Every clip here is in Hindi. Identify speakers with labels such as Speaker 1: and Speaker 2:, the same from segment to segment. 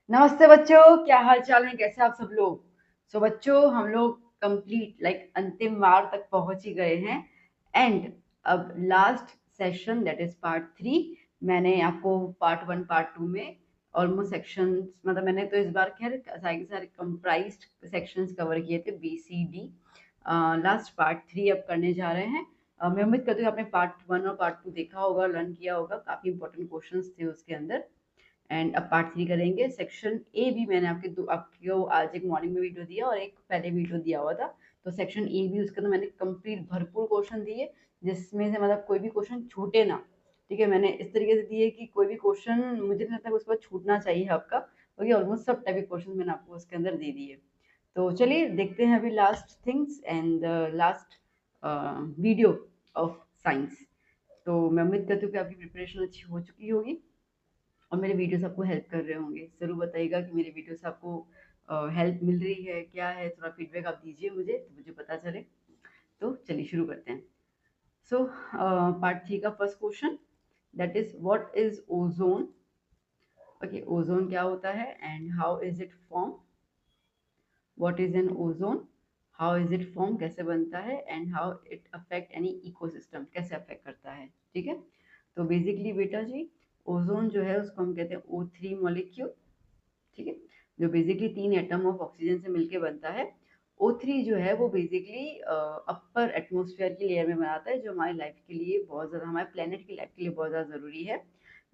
Speaker 1: नमस्ते बच्चों, क्या हाल चाल है? कैसे आप सब लोग? बच्चों, हम लोग कंप्लीट अंतिम वार तक पहुंच ही गए हैं। एंड अब last session that is part 3। मैंने आपको पार्ट 1 पार्ट 2 में ऑलमोस्ट सेक्शंस, मतलब मैंने तो इस बार खैर सारे के सारे कंप्राइज्ड सेक्शंस कवर किए थे, BCD। लास्ट पार्ट 3 अब करने जा रहे हैं। मैं उम्मीद करती हूँ आपने पार्ट 1 और पार्ट 2 देखा होगा, लर्न किया होगा। काफी इंपॉर्टेंट क्वेश्चंस थे उसके अंदर। एंड अब पार्ट 3 करेंगे। सेक्शन ए भी मैंने आपको आज एक मॉर्निंग में वीडियो दिया और एक पहले वीडियो दिया हुआ था। तो सेक्शन ए भी उसके अंदर मैंने कंप्लीट भरपूर क्वेश्चन दिए, जिसमें से मतलब कोई भी क्वेश्चन छूटे ना। ठीक है, मैंने इस तरीके से दिए कि कोई भी क्वेश्चन मुझे नहीं लगता कि उसके बाद छूटना चाहिए आपका, क्योंकि ऑलमोस्ट सब टाइप के क्वेश्चन मैंने आपको उसके अंदर दे दिए। तो चलिए देखते हैं अभी last things and last video of science. तो मैं उम्मीद करती हूँ कि आपकी प्रिपरेशन अच्छी हो चुकी होगी और मेरे वीडियोस आपको हेल्प कर रहे होंगे। ज़रूर बताइएगा कि मेरे वीडियोस आपको हेल्प मिल रही है, क्या है, थोड़ा फीडबैक आप दीजिए मुझे तो मुझे पता चले। तो चलिए शुरू करते हैं। सो पार्ट 3 का first question that is what is ozone. Okay, ozone क्या होता है and how is it form. What is an ozone, how is it form, कैसे बनता है, and how it affect any ecosystem, कैसे अफेक्ट करता है। ठीक है, तो बेसिकली बेटा जी, ओजोन जो है उसको हम कहते हैं O3 मॉलिक्यूल। ठीक है, जो बेसिकली 3 एटम ऑफ ऑक्सीजन से मिलके बनता है। O3 जो है वो बेसिकली अपर एटमॉस्फेयर की लेयर में बनाता है, जो हमारी लाइफ के लिए बहुत ज़्यादा, हमारे प्लेनेट की लाइफ के लिए बहुत ज़्यादा ज़रूरी है।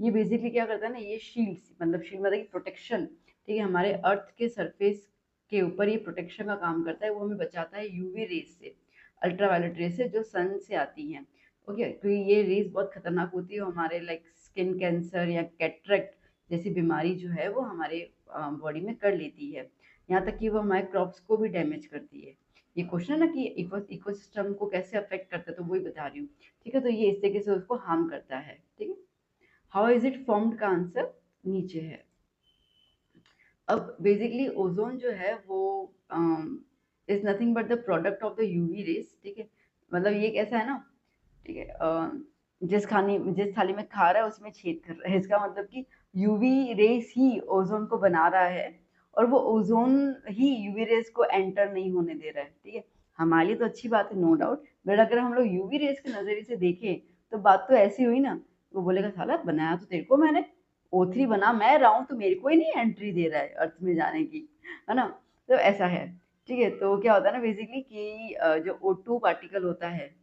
Speaker 1: ये बेसिकली क्या करता है ना, ये शील्ड मतलब कि प्रोटेक्शन। ठीक है, हमारे अर्थ के सरफेस के ऊपर ये प्रोटेक्शन का काम करता है। वो हमें बचाता है यूवी रेस से, अल्ट्रावायलेट रेस से, जो सन से आती हैं। ओके, तो ये रेस बहुत खतरनाक होती है। हमारे स्किन कैंसर या कैटरेक्ट जैसी बीमारी जो है वो हमारे बॉडी में कर लेती है। यहाँ तक कि वो हमारे क्रॉप्स को भी डैमेज करती है। ये क्वेश्चन है ना कि इकोसिस्टम को कैसे अफेक्ट करता है, तो वही बता रही हूँ। ठीक है, तो ये इस तरीके से उसको हार्म करता है। ठीक है, हाउ इज इट फॉर्म्ड का आंसर नीचे है। अब बेसिकली ओजोन जो है वो is nothing but the product of the UV rays. ठीक है, मतलब ये कैसा है ना, ठीक है, जिस थाली में खा रहा है उसमें छेद कर रहा है, इसका मतलब कि यूवी रेस ही ओजोन को बना रहा है और वो ओजोन ही यूवी रेस को एंटर नहीं होने दे रहा है। ठीक है, हमारे लिए तो अच्छी बात है, नो डाउट। बट अगर हम लोग यूवी रेस के नजरिए से देखें तो बात तो ऐसी हुई ना, वो बोलेगा साला बनाया तो तेरे को मैंने, O3 बना मैं रहा हूँ, तो मेरे को ही नहीं एंट्री दे रहा है अर्थ में जाने की, है ना। तो ऐसा है। ठीक है, तो क्या होता है ना बेसिकली कि जो O2 पार्टिकल होता है,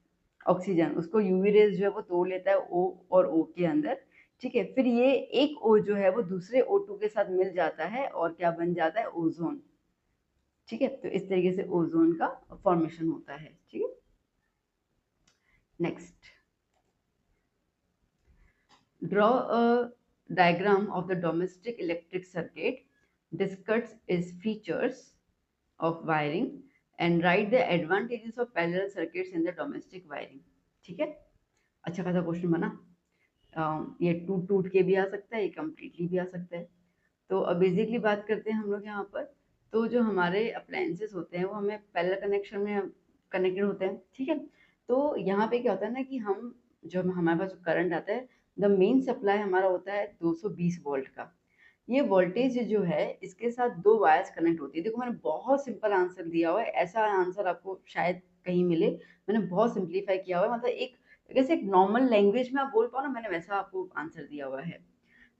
Speaker 1: ऑक्सीजन, उसको यूवी रेज जो है वो तोड़ लेता है O और O के अंदर। ठीक है, फिर ये एक O जो है वो दूसरे O2 के साथ मिल जाता है और क्या बन जाता है, ओजोन। ठीक है, तो इस तरीके से ओजोन का फॉर्मेशन होता है। ठीक है, next, draw a diagram of the domestic electric circuit, discuss its features of wiring and write the advantages of parallel circuits in the domestic wiring। ठीक है, अच्छा खासा क्वेश्चन बना। ये टूट टूट के भी आ सकता है, ये कम्प्लीटली भी आ सकता है। तो अब बेसिकली बात करते हैं हम लोग यहाँ पर। तो जो हमारे अप्लायंसेस होते हैं वो हमें पैरेलल कनेक्शन में कनेक्टेड होते हैं। ठीक है, तो यहाँ पे क्या होता है ना कि हम, जो हमारे पास जो करंट आता है, द मेन सप्लाई हमारा होता है 220 वोल्ट का। ये वोल्टेज जो है इसके साथ दो वायर्स कनेक्ट होती है। देखो मैंने बहुत सिंपल आंसर दिया हुआ है, ऐसा आंसर आपको शायद कहीं मिले। मैंने बहुत सिंप्लीफाई किया हुआ है, मतलब एक जैसे एक नॉर्मल लैंग्वेज में आप बोल पाओ ना, मैंने वैसा आपको आंसर दिया हुआ है।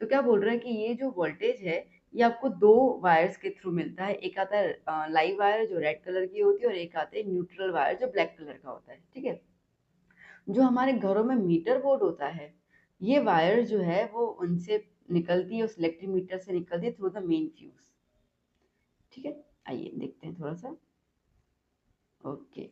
Speaker 1: तो क्या बोल रहा है कि ये जो वोल्टेज है ये आपको दो वायर्स के थ्रू मिलता है। एक आता है लाइव वायर जो रेड कलर की होती है और एक आता है न्यूट्रल वायर जो ब्लैक कलर का होता है। ठीक है, जो हमारे घरों में मीटर बोर्ड होता है, ये वायर जो है वो उनसे निकलती है, उस इलेक्ट्रिक मीटर से निकलती है थ्रू द मेन फ्यूज। ठीक है, आइए देखते हैं थोड़ा सा। ओके,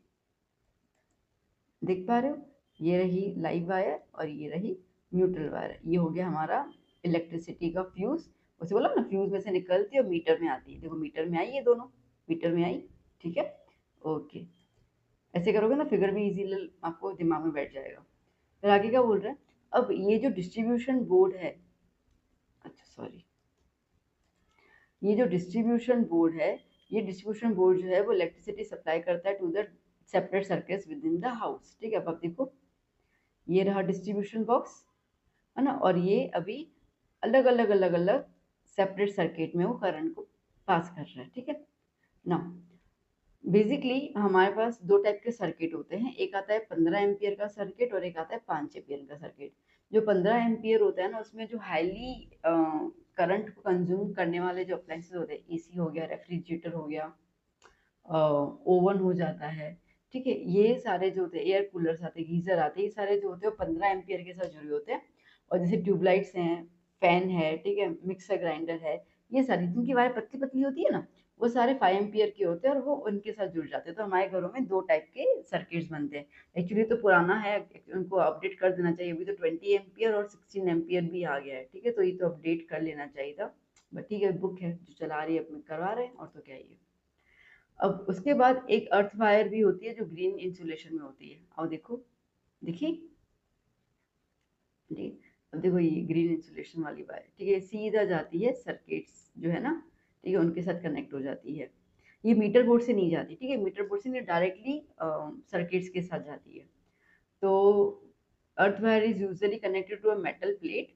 Speaker 1: देख पा रहे हो, ये रही लाइव वायर और ये रही न्यूट्रल वायर। ये हो गया हमारा इलेक्ट्रिसिटी का फ्यूज। उसे बोला ना फ्यूज में से निकलती है और मीटर में आती है। देखो मीटर में आई, ये दोनों मीटर में आई। ठीक है, ओके, ऐसे करोगे ना फिगर भी इजीली आपको दिमाग में बैठ जाएगा। फिर आगे क्या बोल रहे हैं, अब ये जो डिस्ट्रीब्यूशन बोर्ड है, अच्छा सॉरी, ये जो डिस्ट्रीब्यूशन बोर्ड है, ये डिस्ट्रीब्यूशन बोर्ड जो है वो इलेक्ट्रिसिटी सप्लाई करता है to the separate circuits within the house. ठीक है, अब आप देखो, ये रहा डिस्ट्रीब्यूशन बॉक्स, है ना, और ये अभी अलग अलग अलग अलग सेपरेट सर्किट में वो करंट को पास कर रहा है, ठीक है ना। बेसिकली हमारे पास दो टाइप के सर्किट होते हैं, एक आता है 15 एम्पियर का सर्किट और एक आता है 5 एम्पियर का सर्किट। जो 15 एम्पियर होता है ना, उसमें जो हाईली करंट को कंज्यूम करने वाले जो अप्लायंसेस होते हैं, एसी हो गया, रेफ्रिजरेटर हो गया, ओवन हो जाता है, ठीक है, ये सारे जो होते हैं, एयर कूलर्स आते हैं, गीजर आते हैं, ये सारे जो होते हैं 15 एम्पियर के साथ जुड़े होते हैं। और जैसे ट्यूबलाइट्स हैं, फैन है, ठीक है, मिक्सर ग्राइंडर है, ये सारी जिनकी वायर पतली पतली होती है ना, वो सारे 5 एम्पियर के होते हैं और वो उनके साथ जुड़ जाते हैं। तो हमारे घरों में दो टाइप के सर्किट्स बनते हैं। एक्चुअली तो पुराना है, उनको अपडेट कर देना चाहिए। अभी तो 20 एम्पियर और 16 एम्पियर भी आ गया है, ठीक है, तो ये तो अपडेट कर लेना चाहिए था, बट ठीक है, बुक है जो चला रही है अपने करवा रहे हैं, और तो क्या ही है। अब उसके बाद एक अर्थ वायर भी होती है जो ग्रीन इंसुलेशन में होती है। और देखो, देखिए, अब देखो ये ग्रीन इंसुलेशन वाली वायर, ठीक है, सीधा जाती है सर्किट्स जो है ना, ठीक है, उनके साथ कनेक्ट हो जाती है। ये मीटर बोर्ड से नहीं जाती, ठीक है, मीटर बोर्ड से नहीं, डायरेक्टली सर्किट्स के साथ जाती है। तो earth wire is usually connected to a metal plate.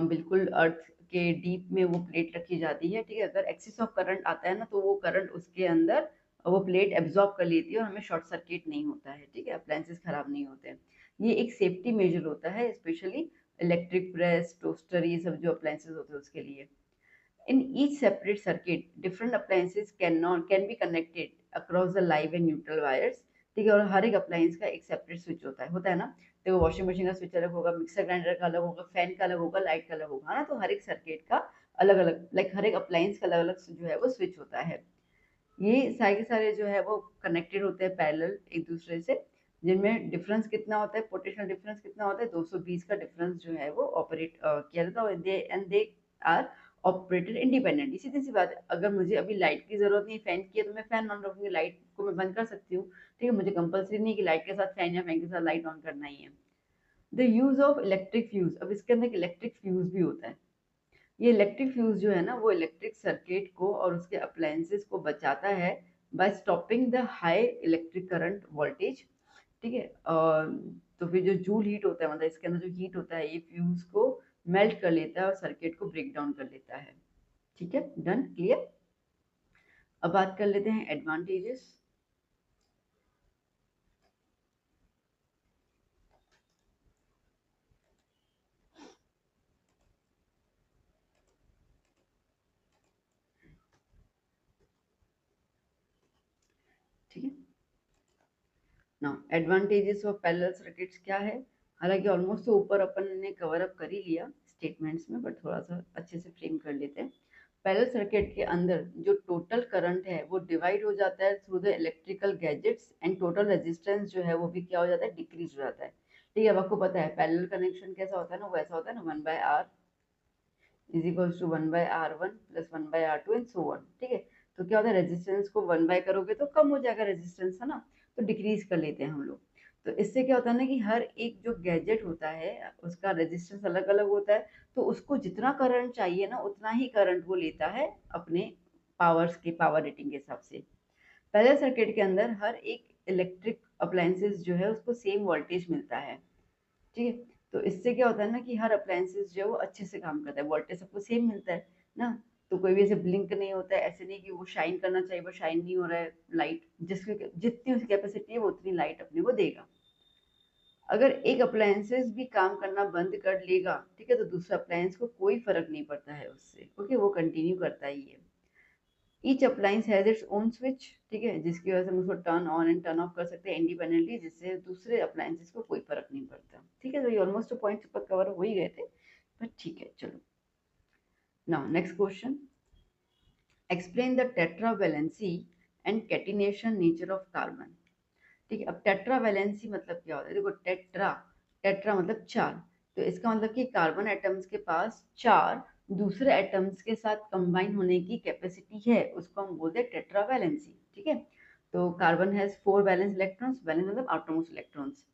Speaker 1: बिल्कुल अर्थ के डीप में वो प्लेट रखी जाती है, ठीक है। अगर एक्सिस ऑफ करंट आता है ना, तो वो करंट उसके अंदर वो प्लेट एब्जॉर्ब कर लेती है और हमें शॉर्ट सर्किट नहीं होता है, ठीक है, अप्लायंसेस खराब नहीं होते हैं। ये एक सेफ्टी मेजर होता है, स्पेशली इलेक्ट्रिक प्रेस, टोस्टर, ये सब जो अप्लायंसेस होते हैं उसके लिए। In each separate circuit, different appliances can be connected across the live and neutral wires. ठीक है, और हर एक अप्लायंस का एक सेपरेट स्विच होता है ना। देखो वॉशिंग मशीन का स्विच अलग होगा, मिक्सर ग्राइंडर का अलग होगा, फैन का अलग होगा, लाइट का अलग होगा, है ना। तो हर एक सर्किट का अलग अलग, लाइक हर एक अप्लायंस का अलग अलग जो है वो स्विच होता है। ये सारे के सारे जो है वो कनेक्टेड होते हैं पैरेलल एक दूसरे से, जिनमें डिफरेंस कितना होता है, पोटेंशियल डिफरेंस कितना होता है, 220 का डिफरेंस जो है वो ऑपरेट किया जाता है। And they are operated independently. सीधी सी बात है, अगर मुझे अभी लाइट की जरूरत नहीं, फैन की है, तो मैं फैन ऑन रखूंगी, लाइट को मैं बंद कर सकती हूँ, ठीक है। मुझे कंपल्सरी नहीं कि लाइट के साथ फैन या फैन के साथ लाइट ऑन करना ही है। The use of electric fuse, अब इसके अंदर इलेक्ट्रिक फ्यूज भी होता है। ये इलेक्ट्रिक फ्यूज जो है ना, वो इलेक्ट्रिक सर्किट को और उसके अप्लायंसेस को बचाता है by stopping the high electric current voltage, ठीक है। और तो फिर जो जूल हीट होता है, मतलब इसके अंदर जो हीट होता है, ये फ्यूज को मेल्ट कर लेता है और सर्किट को ब्रेक डाउन कर लेता है, ठीक है, डन, क्लियर। अब बात कर लेते हैं एडवांटेजेस। ठीक है ना, एडवांटेजेस ऑफ पैरेलल सर्किट्स क्या है। हालांकि ऑलमोस्ट तो ऊपर अपन ने कवर अप कर ही लिया स्टेटमेंट्स में, बट थोड़ा सा अच्छे से फ्रेम कर लेते हैं। पैरेलल सर्किट के अंदर जो टोटल करंट है वो डिवाइड हो जाता है through the electrical gadgets, and total resistance जो है वो भी क्या हो जाता है, डिक्रीज हो जाता है। ठीक है, अब आपको पता है पैरेलल कनेक्शन कैसा होता है ना, वो ऐसा होता है ना, 1/R is equals to 1/R1 plus 1/R2 and so on, ठीक है। तो क्या होता है, रेजिस्टेंस को 1 बाय करोगे तो कम हो जाएगा रेजिस्टेंस, है ना, तो डिक्रीज कर लेते हैं हम लोग। तो इससे क्या होता है ना कि हर एक जो गैजेट होता है उसका रेजिस्टेंस अलग अलग होता है, तो उसको जितना करंट चाहिए ना उतना ही करंट वो लेता है अपने पावर्स के पावर रेटिंग के हिसाब से। पैरेलल सर्किट के अंदर हर एक इलेक्ट्रिक अप्लायंसेस जो है उसको सेम वोल्टेज मिलता है, ठीक है। तो इससे क्या होता है ना कि हर अप्लायंसेस जो है वो अच्छे से काम करता है, वोल्टेज सबको सेम मिलता है ना। तो कोई भी ऐसे ब्लिंक नहीं होता है, ऐसे नहीं कि वो शाइन करना चाहिए वो शाइन नहीं हो रहा है, लाइट जिसकी जितनी उसकी कैपेसिटी है वो उतनी लाइट अपने को देगा। अगर एक अप्लायंसेस भी काम करना बंद कर लेगा, ठीक है, तो दूसरा अप्लायंस को कोई फर्क नहीं पड़ता है उससे, ओके, वो कंटिन्यू करता ही है। Each appliance has its own switch, ठीक है, जिसकी वजह से हम उसको turn on and turn off कर सकते हैं इंडिपेंडेंटली, जिससे दूसरे अप्लायंसेस को कोई फर्क नहीं पड़ता, ठीक है। तो ये ऑलमोस्ट पॉइंट्स पर कवर हो ही गए थे, बट ठीक है, चलो। Now next question, explain the tetravalency and catenation nature of carbon. ठीक है, अब टेट्रावैलेंसी मतलब क्या होता है, देखो टेट्रा, टेट्रा मतलब चार, तो इसका मतलब कि कार्बन एटम्स के पास चार दूसरे एटम्स के साथ कंबाइन होने की कैपेसिटी है, उसको हम बोलते हैं टेट्रावैलेंसी, ठीक है। तो carbon has 4 valence electrons, valence मतलब आउटरमोस्ट इलेक्ट्रॉन्स,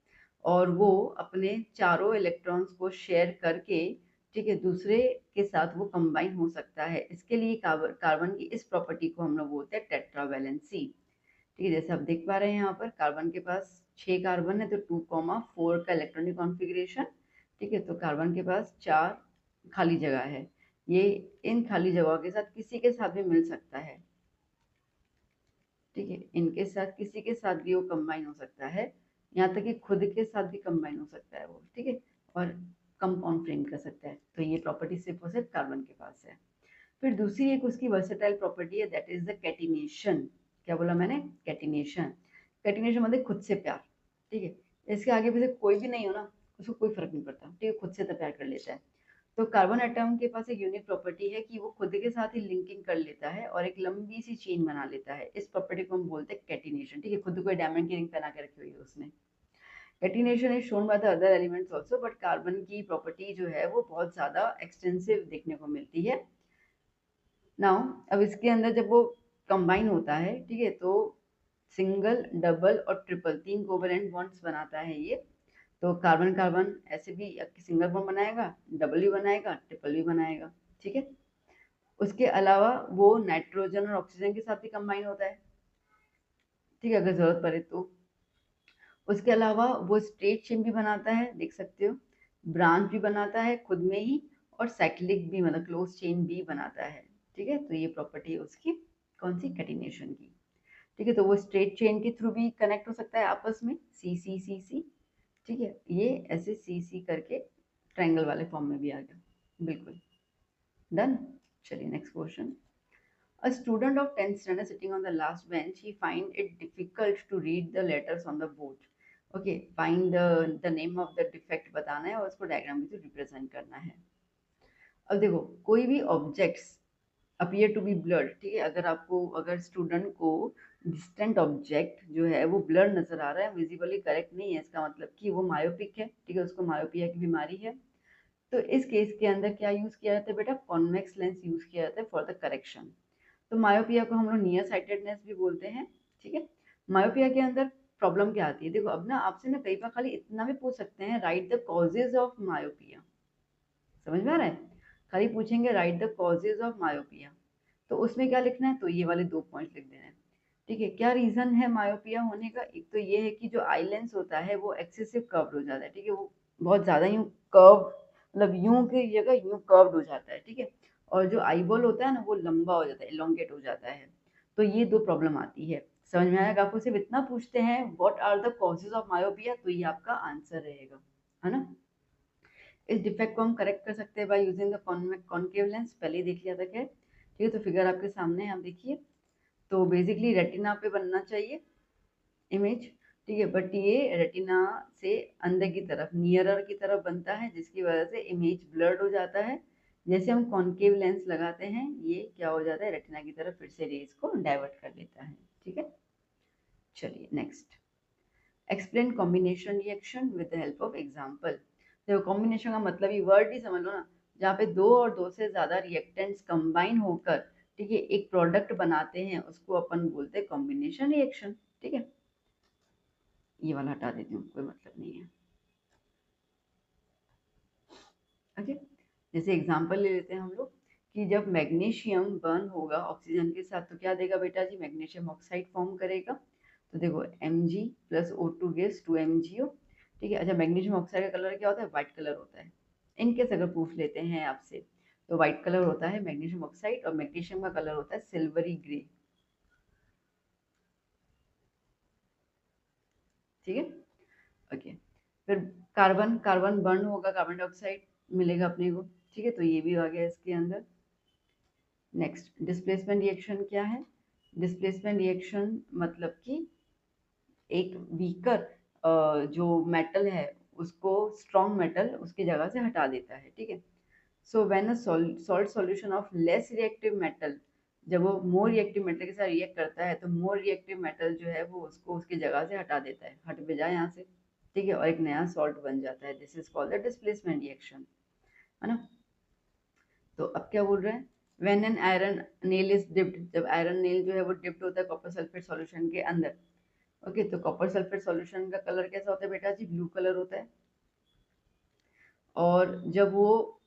Speaker 1: और वो अपने चारों इलेक्ट्रॉन्स को शेयर करके, ठीक है, दूसरे के साथ वो कंबाइन हो सकता है। इसके लिए कार्बन की इस प्रॉपर्टी को हम लोग बोलते हैं टेट्रावैलेंसी, ठीक है। जैसे आप देख पा रहे हैं यहाँ पर कार्बन के पास 6 कार्बन है, तो 2,4 का इलेक्ट्रॉनिक कॉन्फ़िगरेशन, ठीक है। तो कार्बन के पास 4 खाली जगह है, ये इन खाली जगहों के साथ किसी के साथ भी मिल सकता है, ठीक है, इनके साथ किसी के साथ भी वो कंबाइन हो सकता है, यहाँ तक कि खुद के साथ भी कंबाइन हो सकता है वो, ठीक है, और कंपाउंड फ्रेम कर सकता है। तो ये प्रॉपर्टी सिर्फ और सिर्फ कार्बन के पास है। फिर दूसरी एक उसकी वर्सेटाइल प्रॉपर्टी है, दैट इज द कैटिनेशन। क्या बोला मैंने? कैटिनेशन। कैटिनेशन मतलब खुद से प्यार, ठीक है, इसके आगे पीछे कोई भी नहीं हो ना, उसको कोई फर्क नहीं पड़ता, ठीक है, खुद से तो प्यार कर लेता है। तो कार्बन एटम के पास एक यूनिक प्रॉपर्टी है कि वो खुद के साथ ही लिंकिंग कर लेता है और एक लंबी सी चेन बना लेता है। इस प्रॉपर्टी को हम बोलते हैं कैटिनेशन, ठीक है, खुद को डायमंड की रिंग पहना के रखी हुई है उसने। Catenation is shown by the other elements also, but carbon की प्रॉपर्टी जो है वो बहुत ज्यादा एक्सटेंसिव देखने को मिलती है। नाउ अब इसके अंदर जब वो कंबाइन होता है, ठीक है, तो सिंगल, डबल और ट्रिपल 3 कोवेलेंट बॉन्ड्स बनाता है ये। तो कार्बन कार्बन ऐसे भी सिंगल बॉन्ड बनाएगा, डबल भी बनाएगा, ट्रिपल भी बनाएगा, ठीक है। उसके अलावा वो नाइट्रोजन और ऑक्सीजन के साथ भी कंबाइन होता है, ठीक है, अगर जरूरत पड़े तो। उसके अलावा वो स्ट्रेट चेन भी बनाता है, देख सकते हो, ब्रांच भी बनाता है खुद में ही, और साइक्लिक भी मतलब क्लोज चेन भी बनाता है, ठीक है। तो ये प्रॉपर्टी है उसकी, कौन सी? कैटिनेशन की, ठीक है। तो वो स्ट्रेट चेन के थ्रू भी कनेक्ट हो सकता है आपस में, सी सी सी सी, ठीक है, ये ऐसे सी सी करके ट्रायंगल वाले फॉर्म में भी आ गया, बिल्कुल डन। चलिए next question. A student of 10th standard sitting on the last bench, he find it difficult to read the letters on the board. Okay, find the name of the defect बताना है और उसको डायग्राम के थ्रू रिप्रेजेंट करना है। अब देखो, कोई भी objects appear to be blurred, ठीक है, अगर आपको, अगर स्टूडेंट को डिस्टेंट ऑब्जेक्ट जो है वो ब्लर नजर आ रहा है, विजिबली करेक्ट नहीं है, इसका मतलब कि वो मायोपिक है, ठीक है, उसको मायोपिया की बीमारी है। तो इस केस के अंदर क्या यूज किया जाता है बेटा? कॉन्वेक्स लेंस यूज किया जाता है फॉर द करेक्शन। तो मायोपिया को हम लोग नियर साइटेडनेस भी बोलते हैं, ठीक है। मायोपिया के अंदर प्रॉब्लम क्या आती है? देखो, अब ना आपसे ना कई बार खाली इतना भी पूछ सकते हैं, right the causes of myopia, समझ में आ रहा है? खाली पूछेंगे right the causes of myopia, तो उसमें क्या लिखना है? तो ये वाले 2 पॉइंट लिख देना है, ठीक है। क्या रीजन है मायोपिया होने का? एक तो ये है कि जो आई लेंस होता है वो एक्सेसिव कर्व्ड हो जाता है, ठीक है, वो बहुत ज्यादा यूं कर्व, मतलब यूं की जगह यूं कर्व्ड हो जाता है, ठीक है। और जो आई बॉल होता है ना वो लंबा हो जाता है, एलोंगेट हो जाता है। तो ये 2 प्रॉब्लम आती है। समझ में आएगा? आपको सिर्फ इतना पूछते हैं what are the causes of myopia, तो ये आपका आंसर रहेगा, है ना। इस डिफेक्ट को हम करेक्ट कर सकते हैं bye using the concave lens, पहले ही देख लिया था खैर, ठीक है। तो फिगर आपके सामने है, आप देखिए। तो बेसिकली रेटिना पे बनना चाहिए इमेज, ठीक है, बट ये रेटिना से अंदर की तरफ, नियरर की तरफ बनता है, जिसकी वजह से इमेज ब्लर्ड हो जाता है। जैसे हम कॉनकेव लेंस लगाते हैं, ये क्या हो जाता है? रेटिना की तरफ फिर से रेज को डाइवर्ट कर लेता है, ठीक है। चलिए next, explain combination reaction with the help of example. देखो, कॉम्बिनेशन का मतलब ही वर्ड ही समझ लो ना, जहाँ पे 2 और 2 से ज्यादा रिएक्टेंट्स कंबाइन होकर, ठीक है, एक प्रोडक्ट बनाते हैं, उसको अपन बोलते हैं कॉम्बिनेशन रिएक्शन, ठीक है। ये वाला हटा देती हूँ, कोई मतलब नहीं है, ओके। जैसे एग्जांपल ले लेते हैं हम लोग कि जब मैग्नीशियम बर्न होगा ऑक्सीजन के साथ, तो क्या देगा बेटा जी? मैग्नीशियम ऑक्साइड फॉर्म करेगा। तो देखो, Mg plus O2 gas 2MgO, ठीक है। अच्छा, मैग्नीशियम ऑक्साइड का कलर क्या होता है? व्हाइट कलर होता है। इनकेस अगर पूछ लेते हैं आपसे, तो व्हाइट कलर होता है मैग्नीशियम ऑक्साइड, और मैग्नीशियम का कलर होता है सिल्वरी ग्रे, ठीक है, ओके। फिर कार्बन कार्बन बर्न होगा, कार्बन डाइऑक्साइड मिलेगा अपने को, ठीक है, तो ये भी आ गया इसके अंदर। नेक्स्ट, डिस्प्लेसमेंट रिएक्शन क्या है? डिस्प्लेसमेंट रिएक्शन मतलब कि एक वीकर जो मेटल है उसको स्ट्रॉन्ग मेटल उसकी जगह से हटा देता है, ठीक है। So when a salt solution of less reactive metal, जब वो मोर रिएक्टिव मेटल के साथ रिएक्ट करता है, तो मोर रिएक्टिव मेटल जो है वो उसको उसकी जगह से हटा देता है, हट भी जाए यहाँ से, ठीक है, और एक नया सॉल्ट बन जाता है। This is called the displacement reaction, है ना। तो अब क्या बोल रहे हैं? When an iron nail is dipped, जब आयरन नेल जो है वो डिप्ड होता है कॉपर सल्फेट सॉल्यूशन के अंदर, ओके, तो कॉपर सल्फेट सॉल्यूशन का कलर कैसा होता है बेटा जी? ब्लू कलर होता है। और जब वो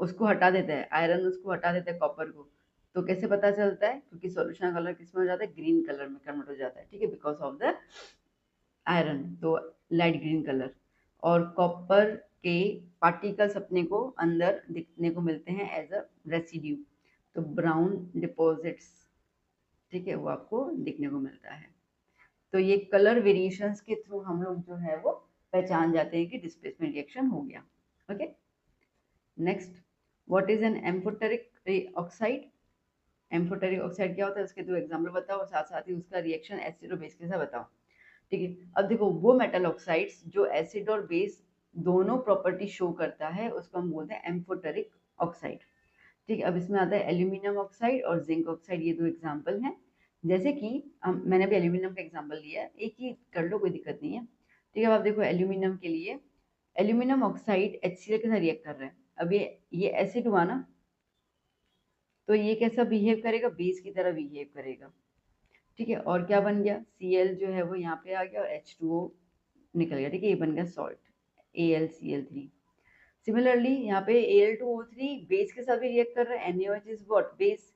Speaker 1: उसको हटा देता है, आयरन उसको हटा देता है कॉपर को, तो कैसे पता चलता है? क्योंकि सॉल्यूशन का कलर किस में हो जाता है? ग्रीन कलर में कन्वर्ट हो जाता है, ठीक है, बिकॉज ऑफ द आयरन, तो लाइट ग्रीन कलर। और कॉपर के पार्टिकल्स अपने को अंदर दिखने को मिलते हैं एज अ रेसिड्यू, तो ब्राउन डिपॉजिट्स, ठीक है, वो आपको दिखने को मिलता है। तो ये कलर वेरिएशंस के थ्रू हम लोग जो है वो पहचान जाते हैं कि डिस्प्लेसमेंट रिएक्शन हो गया। Okay, next, what is an amphoteric oxide? Amphoteric oxide क्या होता है, उसके दो एग्जाम्पल बताओ और साथ साथ ही उसका रिएक्शन एसिड और बेस के साथ बताओ। ठीक है, अब देखो वो मेटल ऑक्साइड्स जो एसिड और बेस दोनों प्रॉपर्टी शो करता है उसको हम बोलते हैं एम्फोटेरिक ऑक्साइड। ठीक है, अब इसमें आता है एल्यूमिनियम ऑक्साइड और जिंक ऑक्साइड, ये दो एग्जाम्पल हैं। जैसे कि मैंने भी एल्यूमिनियम का एग्जाम्पल लिया है, एक ही कर लो कोई दिक्कत नहीं है। ठीक है, अब आप देखो एल्यूमिनियम के लिए, एल्यूमिनियम ऑक्साइड HCl के साथ रिएक्ट कर रहे हैं। अब ये एसिड हुआ ना, तो ये कैसा बिहेव करेगा, बेस की तरह बिहेव करेगा। ठीक है, और क्या बन गया, Cl जो है वो यहाँ पे आ गया और H2O निकल गया। ठीक है, ये बन गया सॉल्ट AlCl3। सिमिलरली यहाँ पे Al2O3 बेस के साथ भी रिएक्ट कर रहा है, NaOH इज व्हाट, बेस।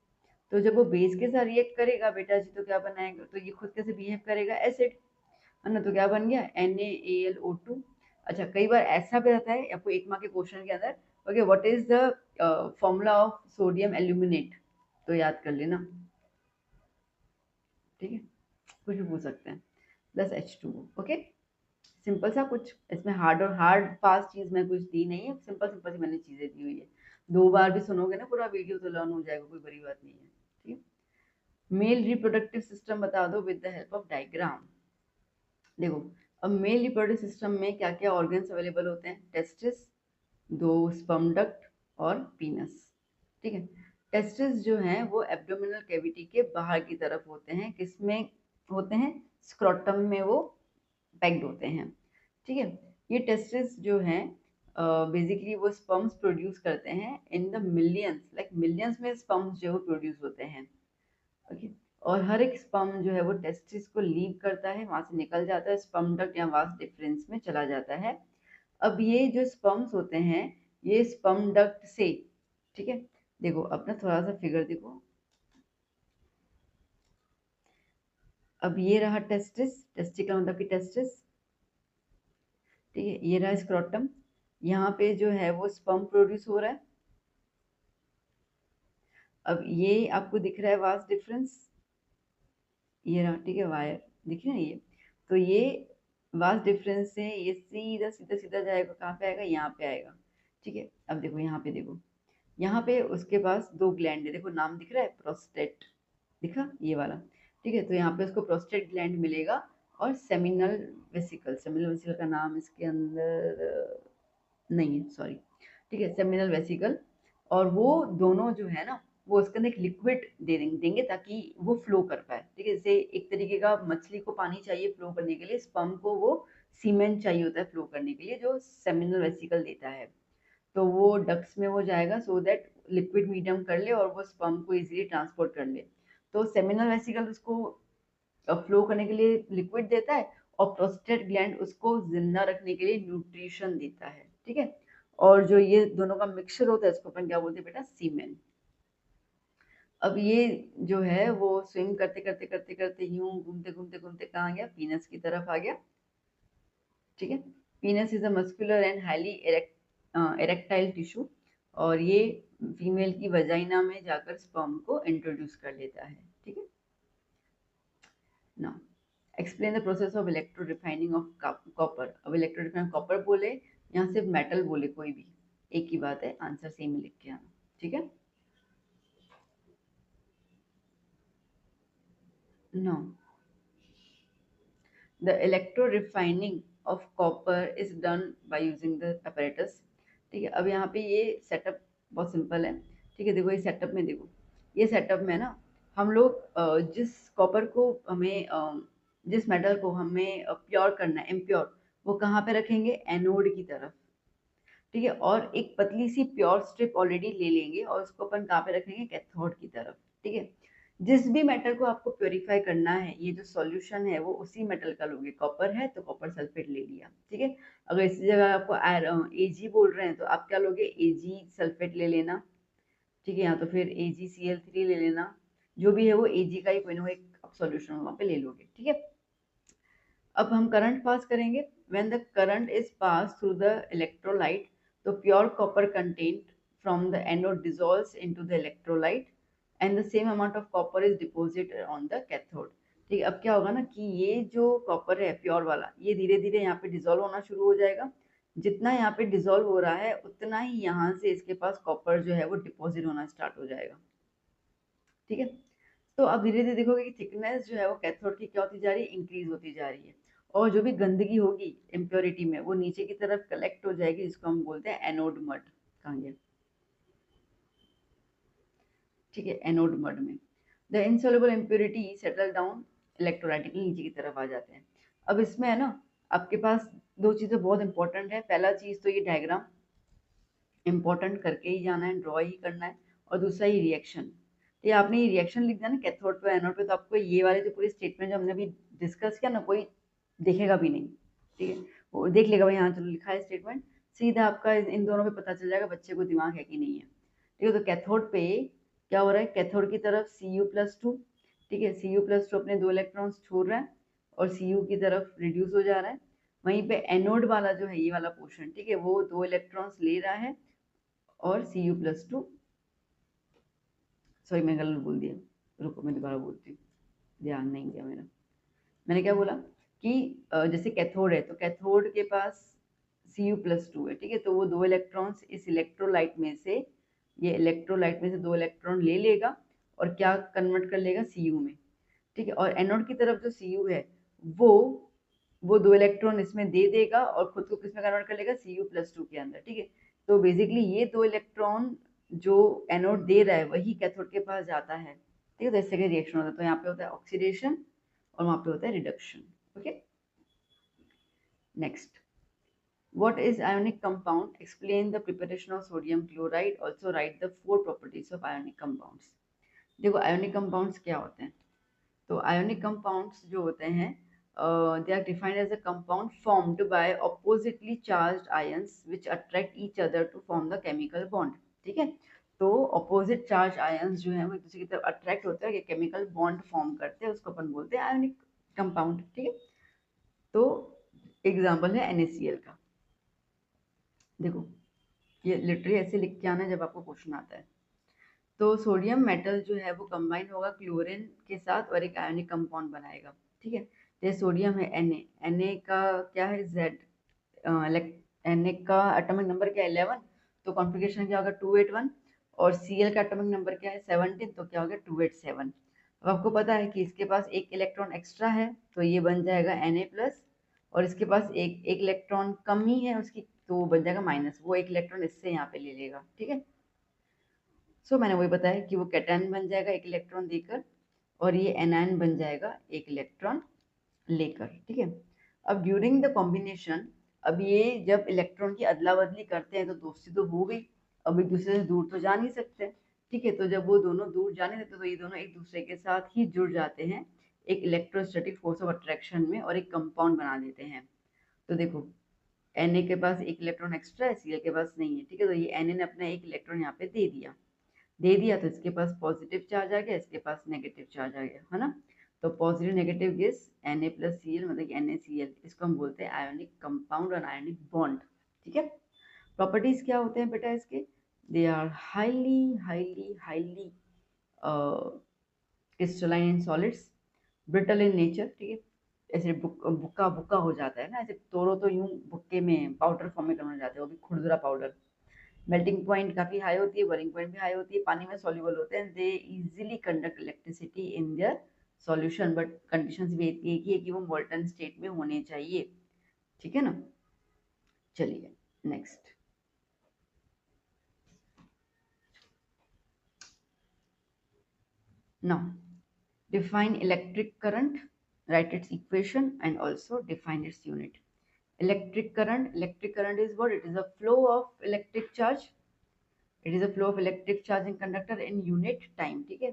Speaker 1: तो जब वो बेस के साथ रिएक्ट करेगा बेटा जी, तो क्या बनाएगा, तो ये खुद कैसे बिहेव करेगा, एसिड, है ना, तो क्या बन गया NaAlO2। अच्छा, कई बार ऐसा भी रहता है आपको 1 मार्क के क्वेश्चन के अंदर, okay, what is the formula of sodium aluminate, तो याद कर लेना। ठीक है, कुछ भी पूछ सकते हैं, प्लस H2O। ओके, सिंपल सा, कुछ इसमें हार्ड फास्ट चीज मैं कुछ दी नहीं है, सिंपल सिंपल सी मैंने चीजें दी हुई है। 2 बार भी सुनोगे ना पूरा वीडियो तो लर्न हो जाएगा, कोई बड़ी बात नहीं है। ठीक, मेल रिप्रोडक्टिव सिस्टम बता दो with the help of diagram. देखो, अब मेल रिप्रोडक्टिव सिस्टम में क्या क्या ऑर्गन्स अवेलेबल होते हैं, टेस्टिस, 2 स्पर्म डक्ट और पीनस। ठीक है, टेस्टिस जो हैं वो एब्डोमिनल कैविटी के बाहर की तरफ होते हैं, किसमें होते हैं, स्क्रोटम में वो पैक्ड होते हैं। ठीक है, ये टेस्टिस जो हैं बेसिकली वो स्पर्म्स प्रोड्यूस करते हैं in the millions, like millions में स्पर्म्स जो है प्रोड्यूस होते हैं। ओके, और हर एक स्पर्म जो है वो टेस्टिस को लीव करता है, वहां से निकल जाता है, स्पर्म डक्ट या वास डिफरेंस में चला जाता है। अब ये जो स्पर्म्स होते हैं ये स्पर्म डक्ट से, ठीक है, देखो अपना थोड़ा सा फिगर देखो, अब ये रहा टेस्टिस, टेस्टिकल मतलब कि टेस्टिस, ठीक है, ये रहा स्क्रोटम, यहाँ पे जो है वो स्पर्म प्रोड्यूस हो रहा है। अब ये आपको दिख रहा है वास डिफरेंस, ये रहा, ठीक है, वायर दिख रहा है ये, तो ये वास डिफरेंस से ये सीधा सीधा सीधा जाएगा, कहाँ पे आएगा, यहाँ पे आएगा। ठीक है, अब देखो यहाँ पे, देखो यहाँ पे उसके पास 2 ग्लैंड है, देखो नाम दिख रहा है प्रोस्टेट, दिखा ये वाला। ठीक है, तो यहाँ पे उसको प्रोस्टेट ग्लैंड मिलेगा और सेमिनल वेसिकल, सेमिनल वेसिकल का नाम इसके अंदर नहीं है, सॉरी। ठीक है, सेमिनल वेसिकल, और वो दोनों जो है ना वो उसके अंदर एक लिक्विड देंगे ताकि वो फ्लो कर पाए। ठीक है, जैसे एक तरीके का मछली को पानी चाहिए फ्लो करने के लिए, स्पर्म को वो सीमेंट चाहिए होता है फ्लो करने के लिए, जो सेमिनल वेसिकल देता है। तो वो डक्स में वो जाएगा सो दैट लिक्विड मीडियम कर ले और वो स्पर्म को इजीली ट्रांसपोर्ट कर ले। तो सेमिनल वेसिकल उसको फ्लो करने के लिए लिक्विड देता है और प्रोस्टेट ग्लैंड उसको जिंदा रखने के लिए न्यूट्रिशन देता है। ठीक है, और जो ये दोनों का मिक्सचर होता है इसको अपन क्या बोलते हैं बेटा, सीमेन। अब ये जो है वो स्विम करते करते करते करते यूं घूमते घूमते घूमते कहाँ गया, पीनस की तरफ आ गया। ठीक है, पीनस is a muscular and highly erectile tissue, और ये फीमेल की वजाइना में जाकर स्पर्म को इंट्रोड्यूस कर लेता है। ठीक है, now explain the process of electro refining of copper. अब इलेक्ट्रो रिफाइनिंग कॉपर बोले, यहाँ सिर्फ मेटल बोले, कोई भी एक ही बात है, आंसर सेम ही लिख के आना। ठीक है, no, the electro refining of copper is done by using the apparatus। ठीक है, अब यहाँ पे ये सेटअप बहुत सिंपल है। ठीक है, देखो ये सेटअप में, देखो ये सेटअप में ना हम लोग जिस कॉपर को हमें जिस मेटल को हमें प्योर करना है, इम्प्योर, वो कहाँ पे रखेंगे, एनोड की तरफ। ठीक है, और एक पतली सी प्योर स्ट्रिप ऑलरेडी ले लेंगे और उसको अपन कहाँ पे रखेंगे, कैथोड की तरफ। ठीक है, जिस भी मेटल को आपको प्योरीफाई करना है, ये जो सॉल्यूशन है वो उसी मेटल का लोगे, कॉपर है तो कॉपर सल्फेट ले लिया। ठीक है, अगर इसी जगह आपको Ag बोल रहे हैं तो आप क्या लोगे, Ag सल्फेट ले लेना। ठीक है, या तो फिर AgCl3 ले लेना, जो भी है वो Ag का ही कोई ना कोई एक सॉल्यूशन वहां पे ले लोगे। ठीक है, अब हम करंट पास करेंगे, when the current is passed through the electrolyte, the pure copper contained from the anode dissolves into the electrolyte and the same amount of copper is deposited on the cathode. ठीक है, अब क्या होगा ना कि ये जो कॉपर है प्योर वाला, ये धीरे धीरे यहाँ पे डिजोल्व होना शुरू हो जाएगा। जितना यहाँ पे डिजोल्व हो रहा है उतना ही यहाँ से इसके पास कॉपर जो है वो डिपॉजिट होना स्टार्ट हो जाएगा। ठीक है, तो अब धीरे धीरे देखोगे कि थिकनेस जो है वो कैथोड की क्या होती जा रही है, इंक्रीज होती जा रही है। और जो भी गंदगी होगी इम्प्योरिटी में वो नीचे की तरफ कलेक्ट हो जाएगी, जिसको हम बोलते हैं एनोड मड। कहाँ गया, ठीक है, एनोड मड में the insoluble impurity settle down electrolytically नीचे की तरफ आ जाते हैं। अब इसमें है ना आपके पास दो चीज़ें बहुत इंपॉर्टेंट है। पहला चीज़ तो ये डायग्राम इंपॉर्टेंट करके ही जाना है, ड्रॉ ही करना है। और दूसरा ये रिएक्शन, ये आपने ये रिएक्शन लिख दिया ना कैथोड पे एनोड पे, तो आपको ये वाले जो पूरी स्टेटमेंट जो हमने अभी डिस्कस किया ना कोई देखेगा भी नहीं। ठीक है, वो देख लेगा भाई हाँ चलो लिखा है स्टेटमेंट, सीधा आपका इन दोनों पे पता चल जाएगा बच्चे को दिमाग है कि नहीं है। ठीक है, तो कैथोड पे क्या हो रहा है, कैथोड की तरफ Cu+2, ठीक है, Cu+2 अपने 2 इलेक्ट्रॉन्स छोड़ रहा है और Cu की तरफ रिड्यूस हो जा रहा है। वहीं पे एनोड वाला जो है ये वाला पोर्शन, ठीक है, वो 2 इलेक्ट्रॉन्स ले रहा है और Cu+2, सॉरी मैं गलत बोल दिया, रुको मैं दोबारा बोलती हूँ, ध्यान नहीं दिया मेरा। मैंने क्या बोला कि जैसे कैथोड है तो कैथोड के पास Cu+2 है, ठीक है, तो वो 2 इलेक्ट्रॉन्स इस इलेक्ट्रोलाइट में से, ये इलेक्ट्रोलाइट में से 2 इलेक्ट्रॉन ले लेगा और क्या कन्वर्ट कर लेगा Cu में। ठीक है, और एनोड की तरफ जो Cu है वो 2 इलेक्ट्रॉन इसमें दे देगा और खुद को किसमें कन्वर्ट कर लेगा, Cu+2 के अंदर। ठीक है, तो बेसिकली ये 2 इलेक्ट्रॉन जो एनोड दे रहा है वही कैथोड के पास जाता है। ठीक है, तो इस तरह रिएक्शन होता है। तो यहाँ पे होता है ऑक्सीडेशन और वहाँ पे होता है reduction. Okay, next, what is ionic compound, explain the preparation of sodium chloride, also write the 4 properties of ionic compounds। देखो ionic compounds क्या होते हैं, तो ionic compounds जो होते हैं they are defined as a compound formed by oppositely charged ions which attract each other to form the chemical bond। ठीक है, तो opposite charged ions जो है वो एक दूसरे की तरफ अट्रैक्ट होते हैं, केमिकल बॉन्ड फॉर्म करते हैं, उसको अपन बोलते हैं आयोनिक कंपाउंड। ठीक है, तो एग्जाम्पल है NaCl का। देखो ये लिटरली ऐसे लिख के आना है जब आपको क्वेश्चन आता है। तो सोडियम मेटल जो है वो कंबाइन होगा क्लोरीन के साथ और एक आयोनिक कंपाउंड बनाएगा। ठीक है, जैसे सोडियम है Na का क्या है Z, Na का एटॉमिक नंबर क्या है 11, तो कॉन्फ़िगरेशन क्या होगा 281, और Cl का एटॉमिक नंबर क्या है 17, तो क्या हो गया 287। अब आपको पता है कि इसके पास एक इलेक्ट्रॉन एक्स्ट्रा है तो ये बन जाएगा Na+, और इसके पास एक इलेक्ट्रॉन कम ही है उसकी, तो वो बन जाएगा माइनस, वो एक इलेक्ट्रॉन इससे यहाँ पे ले लेगा। ठीक है, सो मैंने वही बताया कि वो कैटायन बन जाएगा एक इलेक्ट्रॉन देकर और ये एनायन बन जाएगा एक इलेक्ट्रॉन लेकर। ठीक है, अब ड्यूरिंग द कॉम्बिनेशन, अब ये जब इलेक्ट्रॉन की अदला बदली करते हैं तो दोस्ती तो हो गई, अब एक दूसरे से दूर तो जा नहीं सकते। ठीक है, तो जब वो दोनों दूर जाने देते तो ये दोनों एक दूसरे के साथ ही जुड़ जाते हैं एक इलेक्ट्रोस्टैटिक फोर्स ऑफ अट्रैक्शन में और एक कंपाउंड बना देते हैं। तो देखो Na के पास एक इलेक्ट्रॉन एक्स्ट्रा है, Cl के पास नहीं है। ठीक है, तो ये Na ने अपना एक इलेक्ट्रॉन यहाँ पे दे दिया तो इसके पास पॉजिटिव चार्ज आ गया, इसके पास नेगेटिव चार्ज आ गया, है ना। तो पॉजिटिव नेगेटिव गिव्स Na+Cl, मतलब NaCl, इसको हम बोलते हैं आयोनिक कंपाउंड और आयोनिक बॉन्ड। ठीक है, प्रॉपर्टीज क्या होते हैं बेटा इसके, they are highly highly highly crystalline in solids, brittle in nature. ठीक है, ऐसे बुक्का बुक्का हो जाता है ना, ऐसे तोड़ो तो यूं बुक्के में पाउडर फॉर्म में करना जाता है, वो भी खुरदुरा पाउडर। मेल्टिंग पॉइंट काफी हाई होती है, बॉइलिंग पॉइंट भी हाई होती है, पानी में सॉल्युबल होते हैं, they easily conduct electricity in their solution, but conditions भी एक ही है कि वो मोल्टन स्टेट में होने चाहिए। ठीक है ना, चलिए next, now define electric current, write its equation and also define its unit। electric current is what, it is a flow of electric charge, it is a flow of electric charge in conductor in unit time। ठीक है,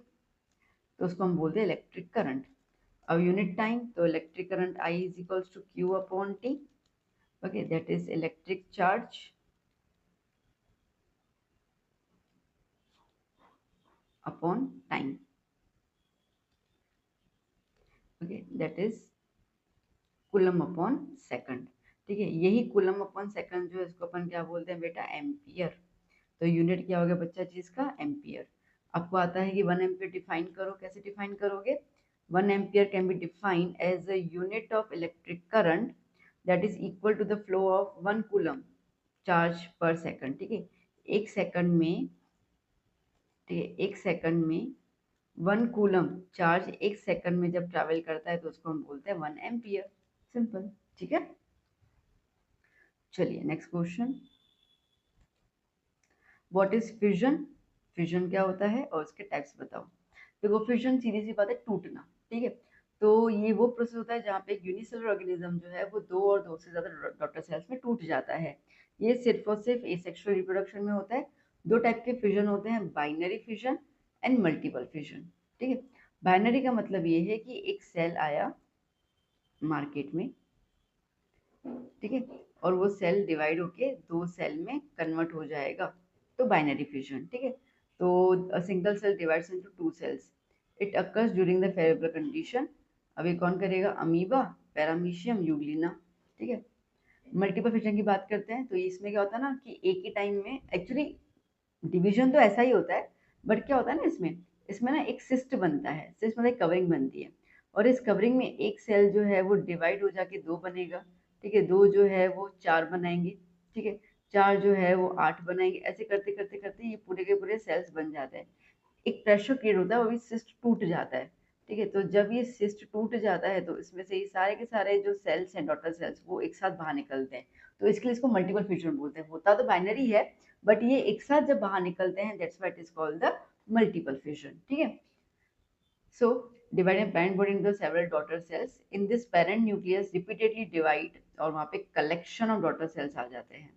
Speaker 1: तो उसको हम बोलते हैं इलेक्ट्रिक करंट। अब यूनिट टाइम, तो electric current I is equals to Q upon T। Okay, that is electric charge upon time. Okay, that is coulomb upon second. ठीक है। यही कूलम अपन सेकंड जो है इसको अपन क्या बोलते हैं बेटा, एम्पियर। तो यूनिट क्या हो गया बच्चा चीज का, एम्पियर। आपको आता है कि 1 एम्पियर डिफाइन करो, कैसे डिफाइन करोगे? 1 ampere can be defined as a unit of electric current that is equal to the flow of 1 coulomb charge per second. ठीक है, एक सेकंड में, ठीक है, एक सेकंड में 1 कूलम चार्ज एक सेकंड में जब ट्रैवल करता है तो उसको हम बोलते हैं 1 एम्पियर। सिंपल, ठीक है। चलिए next question, what is fusion? Fusion क्या होता है और उसके टाइप्स बताओ। देखो फ्यूजन सीधी सी बात है, टूटना। ठीक है, तो ये वो प्रोसेस होता है जहाँ पे एक यूनिसेलुलर ऑर्गेनिज्म जो है वो दो और दो से ज्यादा डॉटर सेल्स में टूट जाता है। ये सिर्फ और सिर्फ एसेक्सुअल रिप्रोडक्शन में होता है। दो टाइप के फ्यूजन होते हैं, binary fusion and multiple fusion. ठीक है, बाइनरी का मतलब ये है कि एक सेल आया मार्केट में, ठीक है, और वो सेल डिवाइड होके दो सेल में कन्वर्ट हो जाएगा, तो बाइनरी फ्यूजन। ठीक है, तो a single cell divides into two cells, it occurs during the favourable condition. अब ये कौन करेगा, अमीबा, पैरामीशियम, यूग्लिना। ठीक है, मल्टीपल फ्यूजन की बात करते हैं तो इसमें क्या होता है ना कि एक ही टाइम में, एक्चुअली डिवीजन तो ऐसा ही होता है, बट क्या होता है ना इसमें, इसमें ना एक सिस्ट बनता है, सिस्ट मतलब कवरिंग बनती है, और इस कवरिंग में एक सेल जो है वो डिवाइड हो जाके दो बनेगा। ठीक है, दो जो है वो चार बनाएंगे। ठीक है, चार जो है वो आठ बनाएंगे। ऐसे करते करते करते ये पूरे के पूरे सेल्स बन जाते हैं। एक प्रेशर क्रिएट होता है, वो भी सिस्ट टूट जाता है। ठीक है, तो जब ये सिस्ट टूट जाता है तो इसमें से ये सारे के सारे जो सेल्स हैं, डॉटर सेल्स, वो एक साथ बाहर निकलते हैं। तो इसके लिए इसको मल्टीपल फ्यूजन बोलते हैं। होता तो बाइनरी है, बट ये एक साथ जब बाहर निकलते हैं, that's why it is called the multiple fusion. ठीक है, so dividing parent body into several daughter cells, in this parent nucleus repeatedly divide और वहाँ पे collection of daughter cells आ जाते हैं।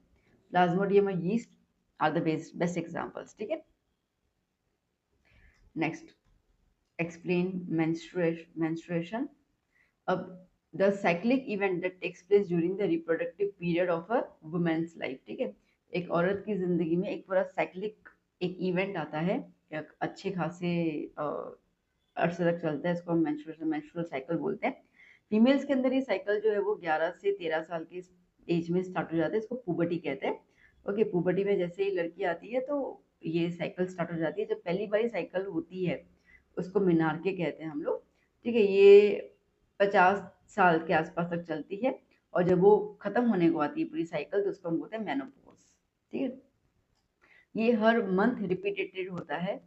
Speaker 1: प्लाज्मोडियम और yeast are the best examples। ठीक है, next explain menstruation। अब the cyclic event that takes place during the reproductive period of a woman's life। ठीक है, एक औरत की जिंदगी में एक पूरा साइक्लिक एक इवेंट आता है, एक अच्छे खासे अरसे तक चलता है, इसको हम मेंस्ट्रुअल साइकिल बोलते हैं। फीमेल्स के अंदर ये साइकिल जो है वो 11 से 13 साल की एज में स्टार्ट हो जाता है, इसको पुबर्टी कहते हैं। ओके, पुबर्टी में जैसे ही लड़की आती है तो ये साइकिल स्टार्ट हो जाती है। जब पहली बारी साइकिल होती है उसको मिनार्के कहते हैं हम लोग। ठीक है, ये 50 साल के आसपास तक चलती है, और जब वो खत्म होने को आती है पूरी साइकिल तो उसको हम बोलते हैं मेनोपॉज। ठीक है, ये हर मंथ रिपीटेटेड होता है,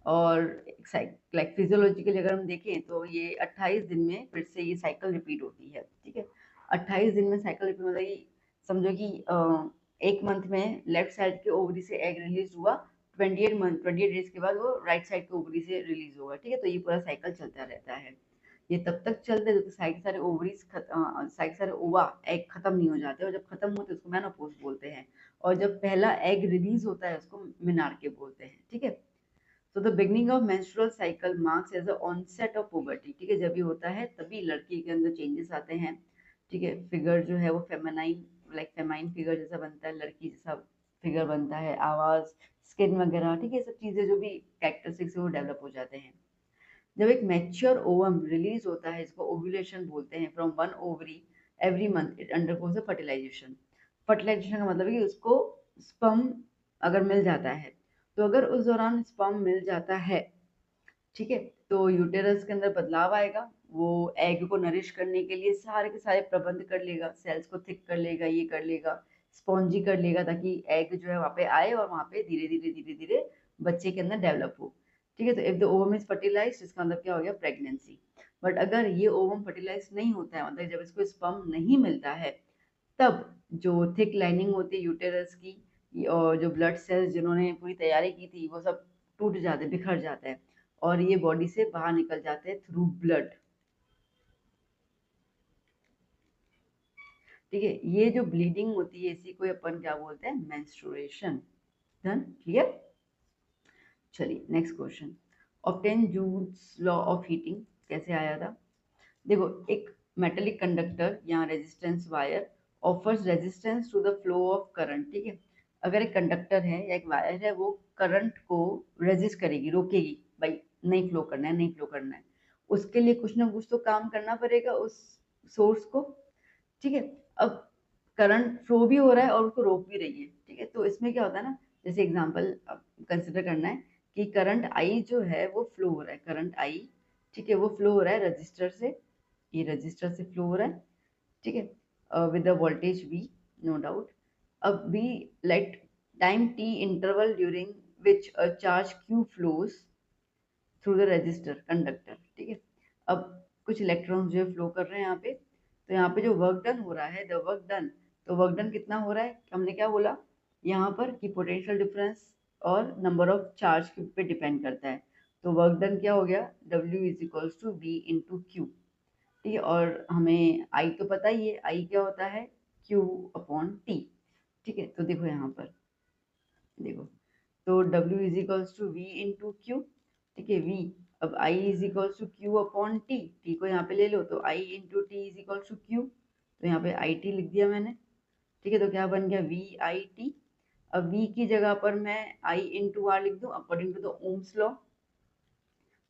Speaker 1: और लाइक फिजियोलॉजिकली अगर हम देखें तो ये 28 दिन में फिर से ये साइकिल रिपीट होती है। ठीक है, 28 दिन में साइकिल रिपीट मतलब कि समझो कि एक मंथ में लेफ्ट साइड के ओवरी से एग रिलीज हुआ, 28 डेज के बाद वो राइट साइड के ओवरी से रिलीज होगा। ठीक है, तो ये पूरा साइकिल चलता रहता है। ये तब तक चलते हैं जब तक सारे सारे ओवरीज सारे सारे ओवा एग खत्म नहीं हो जाते, और जब खत्म होते हैं उसको मेनोपॉज बोलते हैं, और जब पहला एग रिलीज होता है उसको मिनार्के बोलते हैं। ठीक है, तो the beginning of menstrual cycle marks as the onset of puberty. ठीक है, जब ये होता है तभी लड़की के अंदर चेंजेस आते हैं। ठीक है, फिगर जो है वो फेमिनाइन, लाइक फेमाइन फिगर जैसा बनता है, लड़की जैसा फिगर बनता है, आवाज, स्किन वगैरह। ठीक है, सब चीजें जो भी कैरेक्टरिस्टिक्स है वो डेवलप हो जाते हैं। जब एक मैच्योर ओवम रिलीज होता है, इसको ओव्यूलेशन बोलते हैं, from one ovary every month it undergoes a fertilization. Fertilization का मतलब है कि उसको स्पर्म अगर मिल जाता है, तो अगर उस दौरान स्पर्म मिल जाता है, ठीक है, तो यूटेरस के अंदर बदलाव आएगा। वो एग को नरिश करने के लिए सारे के सारे प्रबंध कर लेगा, सेल्स को थिक कर लेगा, ये कर लेगा, स्पॉन्जी कर लेगा, ताकि एग जो है वहाँ पे आए और वहाँ पे धीरे धीरे धीरे धीरे बच्चे के अंदर डेवलप हो। ठीक है, तो if the ovum is fertilized इसका मतलब क्या हो गया, प्रेगनेंसी। बट अगर ये ओवम फर्टिलाइज नहीं होता है, मतलब जब इसको स्पर्म नहीं मिलता है, तब जो थिक लाइनिंग होती है यूटेरस की, और जो ब्लड सेल्स जिन्होंने पूरी तैयारी की थी वो सब टूट जाते, बिखर जाते हैं, और ये बॉडी से बाहर निकल जाते हैं थ्रू ब्लड। ठीक है, ये जो ब्लीडिंग होती है इसी को अपन क्या बोलते हैं, मेंस्ट्रुएशन। Done, clear. चलिए next question, obtain Joule's law of heating कैसे आया था। देखो, एक मेटेलिक कंडक्टर या resistance wire offers resistance to the flow of current. ठीक है, अगर एक कंडक्टर है या एक वायर है, वो करंट को रेजिस्ट करेगी, रोकेगी, भाई नहीं फ्लो करना है, नहीं फ्लो करना है, उसके लिए कुछ ना कुछ तो काम करना पड़ेगा उस सोर्स को। ठीक है, अब करंट फ्लो भी हो रहा है और उसको रोक भी रही है, ठीक है। तो इसमें क्या होता है ना, जैसे एग्जांपल कंसिडर करना है कि करंट आई जो है वो फ्लो हो रहा है, करंट आई, ठीक है, वो फ्लो हो रहा है रजिस्टर से, ये रजिस्टर से फ्लो हो रहा है, ठीक है, with the voltage V, no doubt. अब be let time t interval during which a charge q flows through the resistor conductor, ठीक है। अब कुछ इलेक्ट्रॉन्स जो है फ्लो कर रहे हैं यहाँ पे, तो यहाँ पे जो वर्क डन हो रहा है, द वर्क डन, तो वर्क डन कितना हो रहा है, हमने क्या बोला यहाँ पर कि पोटेंशियल डिफरेंस और नंबर ऑफ चार्ज पे डिपेंड करता है। तो वर्क डन क्या हो गया, W is equals to V into Q, ठीक है। और हमें I तो पता ही है, I क्या होता है, Q अपॉन T, ठीक है। तो देखो यहाँ पर, देखो, तो W is equals to V into Q, ठीक है, V। अब I is equals to Q upon T, T को यहाँ पे ले लो, तो I into T is equals to Q, तो यहाँ पे IT लिख दिया मैंने, ठीक है। तो क्या बन गया, VIT। अब V की जगह पर मैं I इंटू आर लिख दूँ according to the Ohm's law,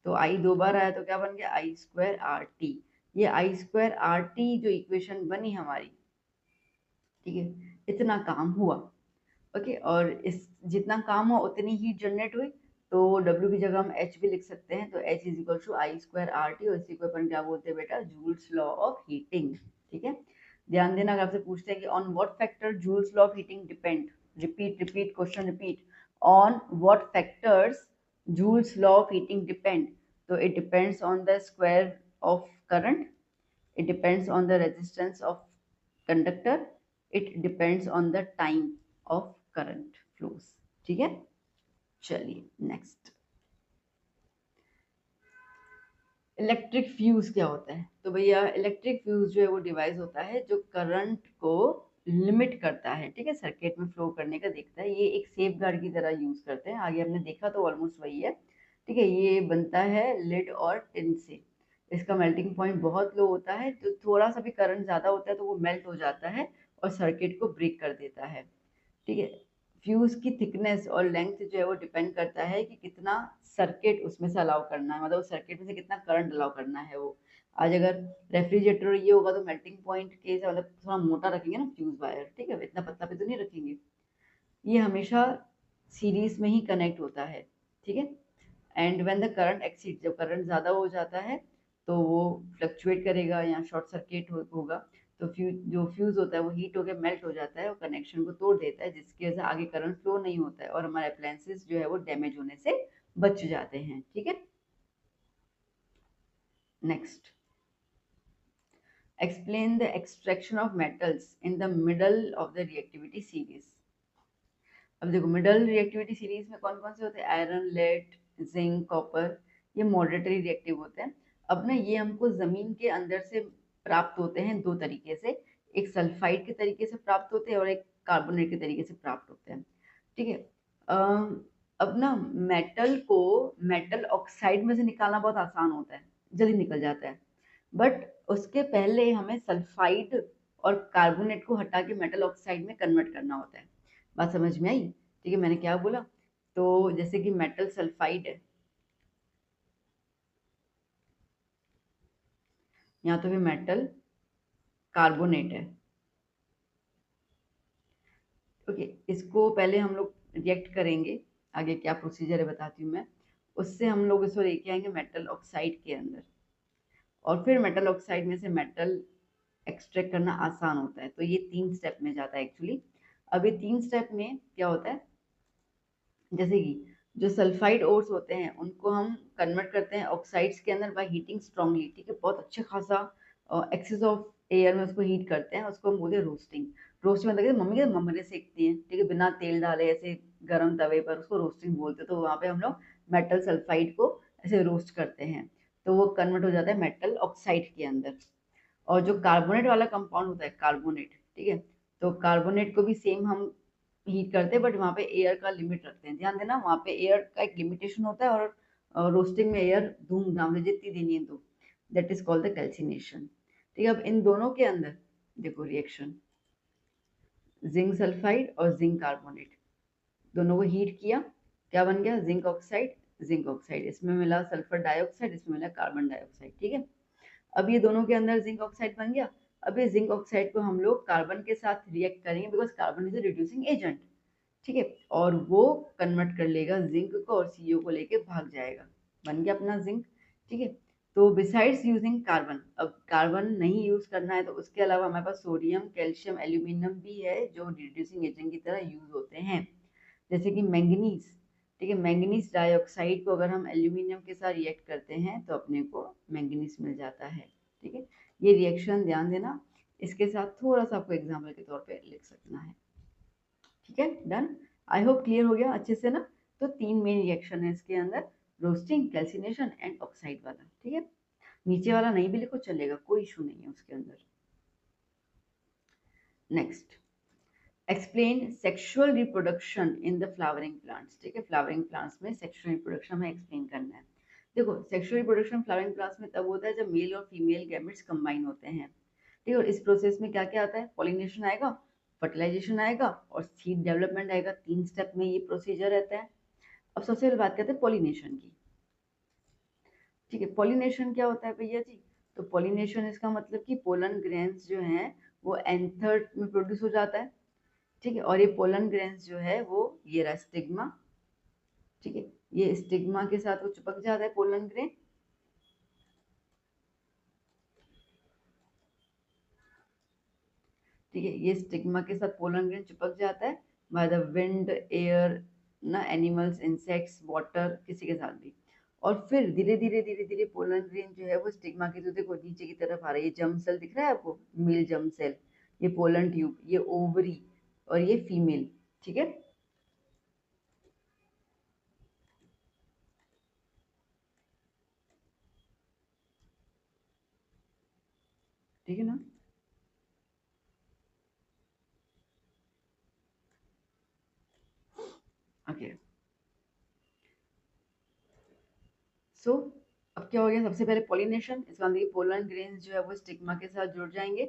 Speaker 1: तो I दो बार आया तो क्या बन गया, I स्क्वायर आर टी। ये I स्क्वायर आर टी जो इक्वेशन बनी हमारी, ठीक है, इतना काम हुआ, ओके। और इस जितना काम हुआ उतनी हीट जनरेट हुई, तो W की जगह हम H भी लिख सकते हैं, तो H is equal to I square R T, और इसी को अपन क्या बोलते हैं बेटा, जूल्स लॉ ऑफ हीटिंग, ठीक है। ध्यान देना, अगर आपसे पूछते हैं कि on what factor Joule's law of heating depend, repeat repeat question repeat, on what factors Joule's law of heating depend, तो it depends on the square of current, it depends on the resistance of conductor, it depends on the time of current flows, ठीक है। चलिए नेक्स्ट, इलेक्ट्रिक फ्यूज क्या होता है, तो भैया इलेक्ट्रिक फ्यूज जो है वो डिवाइस होता है जो करंट को लिमिट करता है, ठीक है, सर्किट में फ्लो करने का देखता है, ये एक सेफ गार्ड की तरह यूज करते हैं, आगे हमने देखा तो ऑलमोस्ट वही है, ठीक है। ये बनता है लिड और टिन से, इसका मेल्टिंग पॉइंट बहुत लो होता है, तो थोड़ा सा भी करंट ज्यादा होता है तो वो मेल्ट हो जाता है और सर्किट को ब्रेक कर देता है, ठीक है। फ्यूज की थिकनेस और लेंथ जो है वो डिपेंड करता है कि कितना सर्किट उसमें से अलाउ करना है, मतलब उस सर्किट में से कितना करंट अलाउ करना है वो। आज अगर रेफ्रिजरेटर ये होगा तो मेल्टिंग पॉइंट के मतलब थोड़ा मोटा रखेंगे ना फ्यूज वायर, ठीक है, इतना पतला पे तो नहीं रखेंगे, ये हमेशा सीरीज में ही कनेक्ट होता है, ठीक है। And when the current exceed, जब करंट ज़्यादा हो जाता है तो वो फ्लक्चुएट करेगा या शॉर्ट सर्किट होगा, तो जो फ्यूज होता है वो हीट होकर मेल्ट हो जाता है और कनेक्शन को तोड़ देता है, जिसकी वजह से आगे करंट फ्लो नहीं होता है और हमारे अप्लायंसेस जो है वो डैमेज होने से बच जाते हैं, ठीक है। Next, explain the extraction of metals in the middle of the reactivity series. अब देखो मिडल रिएक्टिविटी सीरीज में कौन कौन से होते हैं, आयरन, लेड, जिंक, कॉपर, ये मॉडरेटरी रिएक्टिव होते हैं। अब ना ये हमको जमीन के अंदर से प्राप्त होते हैं दो तरीके से, एक सल्फाइड के तरीके से प्राप्त होते हैं और एक कार्बोनेट के तरीके से प्राप्त होते हैं, ठीक है। अब ना मेटल को मेटल ऑक्साइड में से निकालना बहुत आसान होता है, जल्दी निकल जाता है, बट उसके पहले हमें सल्फाइड और कार्बोनेट को हटा के मेटल ऑक्साइड में कन्वर्ट करना होता है। बात समझ में आई, ठीक है, मैंने क्या बोला, तो जैसे कि मेटल सल्फाइड है, यहाँ तो भी मेटल कार्बोनेट है, ओके। इसको पहले हम लोग रिएक्ट करेंगे, आगे क्या प्रोसीजर है बताती हूँ मैं, उससे हम लोग इसको लेके आएंगे मेटल ऑक्साइड के अंदर, और फिर मेटल ऑक्साइड में से मेटल एक्सट्रैक्ट करना आसान होता है, तो ये 3 स्टेप में जाता है एक्चुअली। अब ये 3 स्टेप में क्या होता है, जैसे कि जो सल्फाइड ओर्स होते हैं उनको हम कन्वर्ट करते हैं ऑक्साइड्स के अंदर बाय हीटिंग स्ट्रांगली, ठीक है, बहुत अच्छे खासा एक्सेस ऑफ एयर में उसको हीट करते हैं, उसको हम बोलते हैं रोस्टिंग। रोस्टिंग मतलब मम्मी के ममरे सेकती हैं, ठीक है, बिना तेल डाले ऐसे गर्म तवे पर, उसको रोस्टिंग बोलते हैं। तो वहाँ पे हम लोग मेटल सल्फाइड को ऐसे रोस्ट करते हैं, तो वो कन्वर्ट हो जाता है मेटल ऑक्साइड के अंदर। और जो कार्बोनेट वाला कंपाउंड होता है कार्बोनेट, ठीक है, तो कार्बोनेट को भी सेम हम हीट करते हैं, बट वहाँ पे एयर का लिमिट रखते हैं, ध्यान देना वहाँ पे एयर का एक लिमिटेशन होता है, और रोस्टिंग में एयर धूमधाम से जितनी देनी है तो that is called the calcination, ठीक है। अब इन दोनों के अंदर देखो रिएक्शन, जिंक सल्फाइड और जिंक कार्बोनेट दोनों को हीट किया, क्या बन गया, जिंक ऑक्साइड, जिंक ऑक्साइड, इसमें मिला सल्फर डाइऑक्साइड, इसमें मिला कार्बन डाइऑक्साइड, ठीक है। अब ये दोनों के अंदर जिंक ऑक्साइड बन गया। अब ये जिंक ऑक्साइड को हम लोग कार्बन के साथ रिएक्ट करेंगे because carbon is a reducing agent, ठीक है, और वो कन्वर्ट कर लेगा जिंक को और सीओ को लेके भाग जाएगा, बन गया अपना जिंक, ठीक है। तो बिसाइड्स यूजिंग कार्बन, अब कार्बन नहीं यूज करना है तो उसके अलावा हमारे पास सोडियम, कैल्शियम, एल्यूमिनियम भी है जो रिड्यूसिंग एजेंट की तरह यूज होते हैं, जैसे कि मैंगनीज, ठीक है। मैंगनीज डाइऑक्साइड को अगर हम एल्यूमिनियम के साथ रिएक्ट करते हैं तो अपने को मैंगनीज मिल जाता है, ठीक है। ये रिएक्शन ध्यान देना, इसके साथ थोड़ा सा आपको एग्जाम्पल के तौर पे लिख सकना है, ठीक है, डन। आई होप क्लियर हो गया अच्छे से ना। तो 3 मेन रिएक्शन है इसके अंदर, रोस्टिंग, कैल्सिनेशन एंड ऑक्साइड वाला, ठीक है। नीचे वाला नहीं भी लिखो चलेगा, कोई इशू नहीं है उसके अंदर। Next, explain sexual reproduction in the flowering plants, ठीक है। फ्लावरिंग प्लांट्स में सेक्सुअल रिप्रोडक्शन हमें एक्सप्लेन करना है। देखो, सेक्सुअल रिप्रोडक्शन फ्लावरिंग प्लांट्स में तब होता है जब मेल और फीमेल गैमेट्स कंबाइन होते हैं, ठीक है। और इस प्रोसेस में क्या क्या आता है, पॉलिनेशन आएगा, फर्टिलाइजेशन आएगा और सीड डेवलपमेंट आएगा, 3 स्टेप में ये प्रोसीजर रहता है। अब सबसे पहले बात करते हैं पॉलिनेशन की, ठीक है। पॉलिनेशन क्या होता है भैया जी, तो पॉलिनेशन इसका मतलब कि पोलन ग्रेन्स जो हैं वो एंथर में प्रोड्यूस हो जाता है, ठीक है। और ये पोलन ग्रेन्स जो है वो ये रहा स्टिग्मा, ठीक है। ये स्टिग्मा के साथ वो चिपक जाता है पोलन ग्रेन, ठीक है। ये स्टिग्मा के साथ पोलन ग्रेन चिपक जाता है बाय द विंड, एयर, ना, एनिमल्स, इंसेक्ट्स, वाटर, किसी के साथ भी। और फिर धीरे धीरे पोलन ग्रेन जो है वो स्टिग्मा के, तो देखो नीचे की तरफ आ रही है, जर्म सेल दिख रहा है आपको, मेल जर्म सेल, ये पोलन ट्यूब, ये ओवरी और ये फीमेल, ठीक है। ठीक है ना। ओके, सो अब क्या हो गया, सबसे पहले पॉलिनेशन, इसका मतलब पोलन ग्रेन्स जो है वो स्टिग्मा के साथ जुड़ जाएंगे,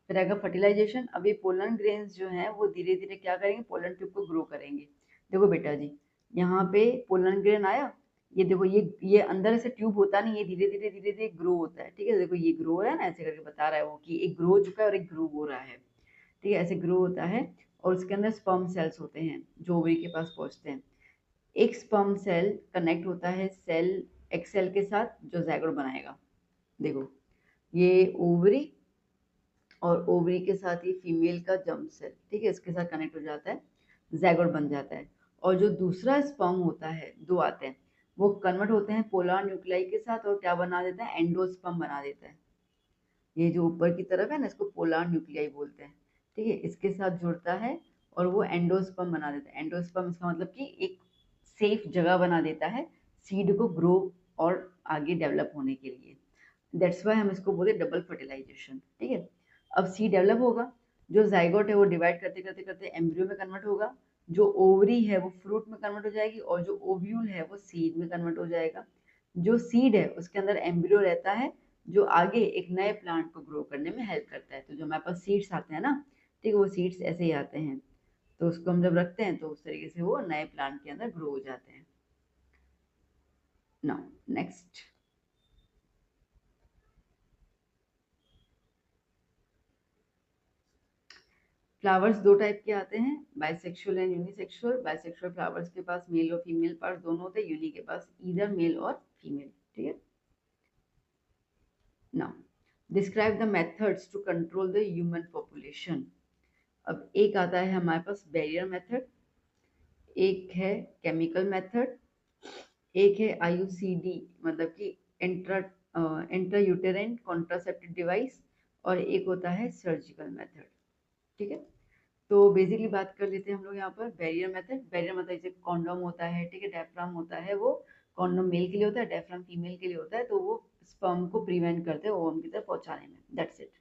Speaker 1: फिर आएगा फर्टिलाइजेशन। अब ये पोलन ग्रेन्स जो हैं वो धीरे धीरे क्या करेंगे, पोलन ट्यूब को ग्रो करेंगे। देखो बेटा जी, यहाँ पे पोलन ग्रेन आया, ये देखो ये अंदर से ट्यूब होता नहीं, ये धीरे धीरे ग्रो होता है, ठीक है। देखो ये ग्रो हो रहा है ना, ऐसे करके बता रहा है वो कि एक ग्रो हो चुका है और एक ग्रो हो रहा है, ठीक है, ऐसे ग्रो होता है। और उसके अंदर स्पर्म सेल्स होते हैं जो ओवरी के पास पहुंचते हैं। एक स्पर्म सेल कनेक्ट होता है सेल एक्सेल के साथ जो ज़ायगोट बनाएगा, देखो ये ओवरी और ओवरी के साथ ही फीमेल का जर्म सेल, ठीक है, इसके साथ कनेक्ट हो जाता है, ज़ायगोट बन जाता है। और जो दूसरा स्पर्म होता है, 2 आते हैं, वो कन्वर्ट होते हैं पोलर न्यूक्लियाई के साथ और क्या बना देता है, एंडोस्पर्म बना देता है। ये जो ऊपर की तरफ है ना, इसको पोलर न्यूक्लियाई बोलते हैं, ठीक है, इसके साथ जुड़ता है और वो एंडोस्पर्म बना देता है। एंडोस्पर्म इसका मतलब कि एक सेफ जगह बना देता है सीड को ग्रो और आगे डेवलप होने के लिए। दैट्स वाई हम इसको बोलते डबल फर्टिलाइजेशन, ठीक है। अब सीड डेवलप होगा, जो जाइगोट है वो डिवाइड करते करते करते एम्ब्रियो में कन्वर्ट होगा, जो ओवरी है वो फ्रूट में कन्वर्ट हो जाएगी और जो ओव्यूल है वो सीड में कन्वर्ट हो जाएगा। जो सीड है उसके अंदर एम्ब्रियो रहता है जो आगे एक नए प्लांट को ग्रो करने में हेल्प करता है। तो जो हमारे पास सीड्स आते हैं ना, ठीक है, वो सीड्स ऐसे ही आते हैं, तो उसको हम जब रखते हैं तो उस तरीके से वो नए प्लांट के अंदर ग्रो हो जाते हैं। नाउ नेक्स्ट, फ्लावर्स 2 टाइप के आते हैं, bisexual and unisexual. Bisexual flowers के पास मेल और फीमेल पार्ट दोनों होते हैं, यूनि के पास ईदर मेल और फीमेल, ठीक है। Now describe the methods to control the human population. अब एक आता है हमारे पास बैरियर मेथड, एक है केमिकल मेथड, एक है आईयूसीडी मतलब कि इंट्रा इंट्रायूटेराइन कॉन्ट्रासेप्टिव डिवाइस, और एक होता है सर्जिकल मेथड, ठीक है। तो बेसिकली बात कर लेते हैं हम लोग यहाँ पर बैरियर मेथड। बैरियर मतलब जैसे कॉन्डोम होता है, ठीक है, डायफ्राम होता है, वो कॉन्डोम मेल के लिए होता है, डायफ्राम फीमेल के लिए होता है, तो वो स्पर्म को प्रिवेंट करते हैं ओवम की तरफ पहुंचाने में, दैट्स इट।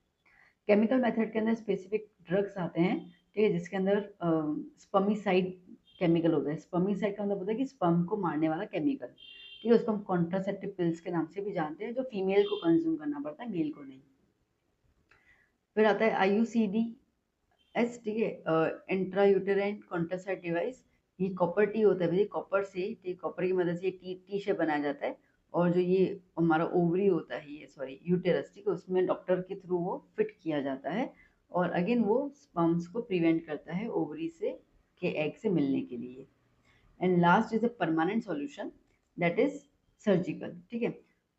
Speaker 1: केमिकल मेथड के अंदर स्पेसिफिक ड्रग्स आते हैं, ठीक है, जिसके अंदर स्पर्मिसाइड केमिकल होता है। स्पर्मिसाइड का मतलब होता है कि स्पर्म को मारने वाला केमिकल, ठीक है, उसको हम कॉन्ट्रासेप्टिव पिल्स के नाम से भी जानते हैं, जो फीमेल को कंज्यूम करना पड़ता है, मेल को नहीं। फिर आता है आईयूसीडी एस, ठीक है, इंट्रायूटेराइन कॉन्ट्रासेप्टिव डिवाइस। ये कॉपर टी होता है भैया, कॉपर से, ठीक, कॉपर की मदद से टी टी शेप बनाया जाता है और जो ये हमारा ओवरी होता है, ये सॉरी यूटेरस, ठीक है, उसमें डॉक्टर के थ्रू वो फिट किया जाता है और अगेन वो स्पर्म्स को प्रिवेंट करता है ओवरी से के एग से मिलने के लिए। And last is a permanent solution that is surgical, ठीक है।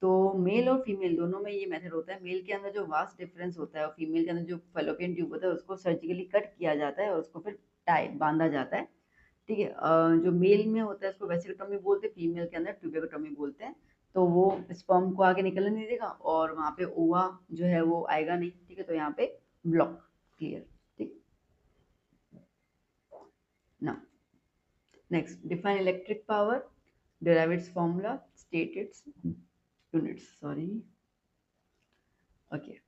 Speaker 1: तो मेल और फीमेल दोनों में ये मेथड होता है। मेल के अंदर जो वास्ट डिफरेंस होता है और फीमेल के अंदर जो फेलोपियन ट्यूब होता है उसको सर्जिकली कट किया जाता है और उसको फिर टाई बांधा जाता है, ठीक है। जो मेल में होता है उसको वेसिकोटॉमी बोलते हैं, फीमेल के अंदर ट्यूबेक्टॉमी बोलते हैं। तो वो स्पर्म को आगे निकलने नहीं देगा और वहाँ पे ओवा जो है वो आएगा नहीं, ठीक है। तो यहाँ पे ब्लॉक, क्लियर, ठीक। ना next, define electric power, derive its formula, state its units. Sorry. Okay.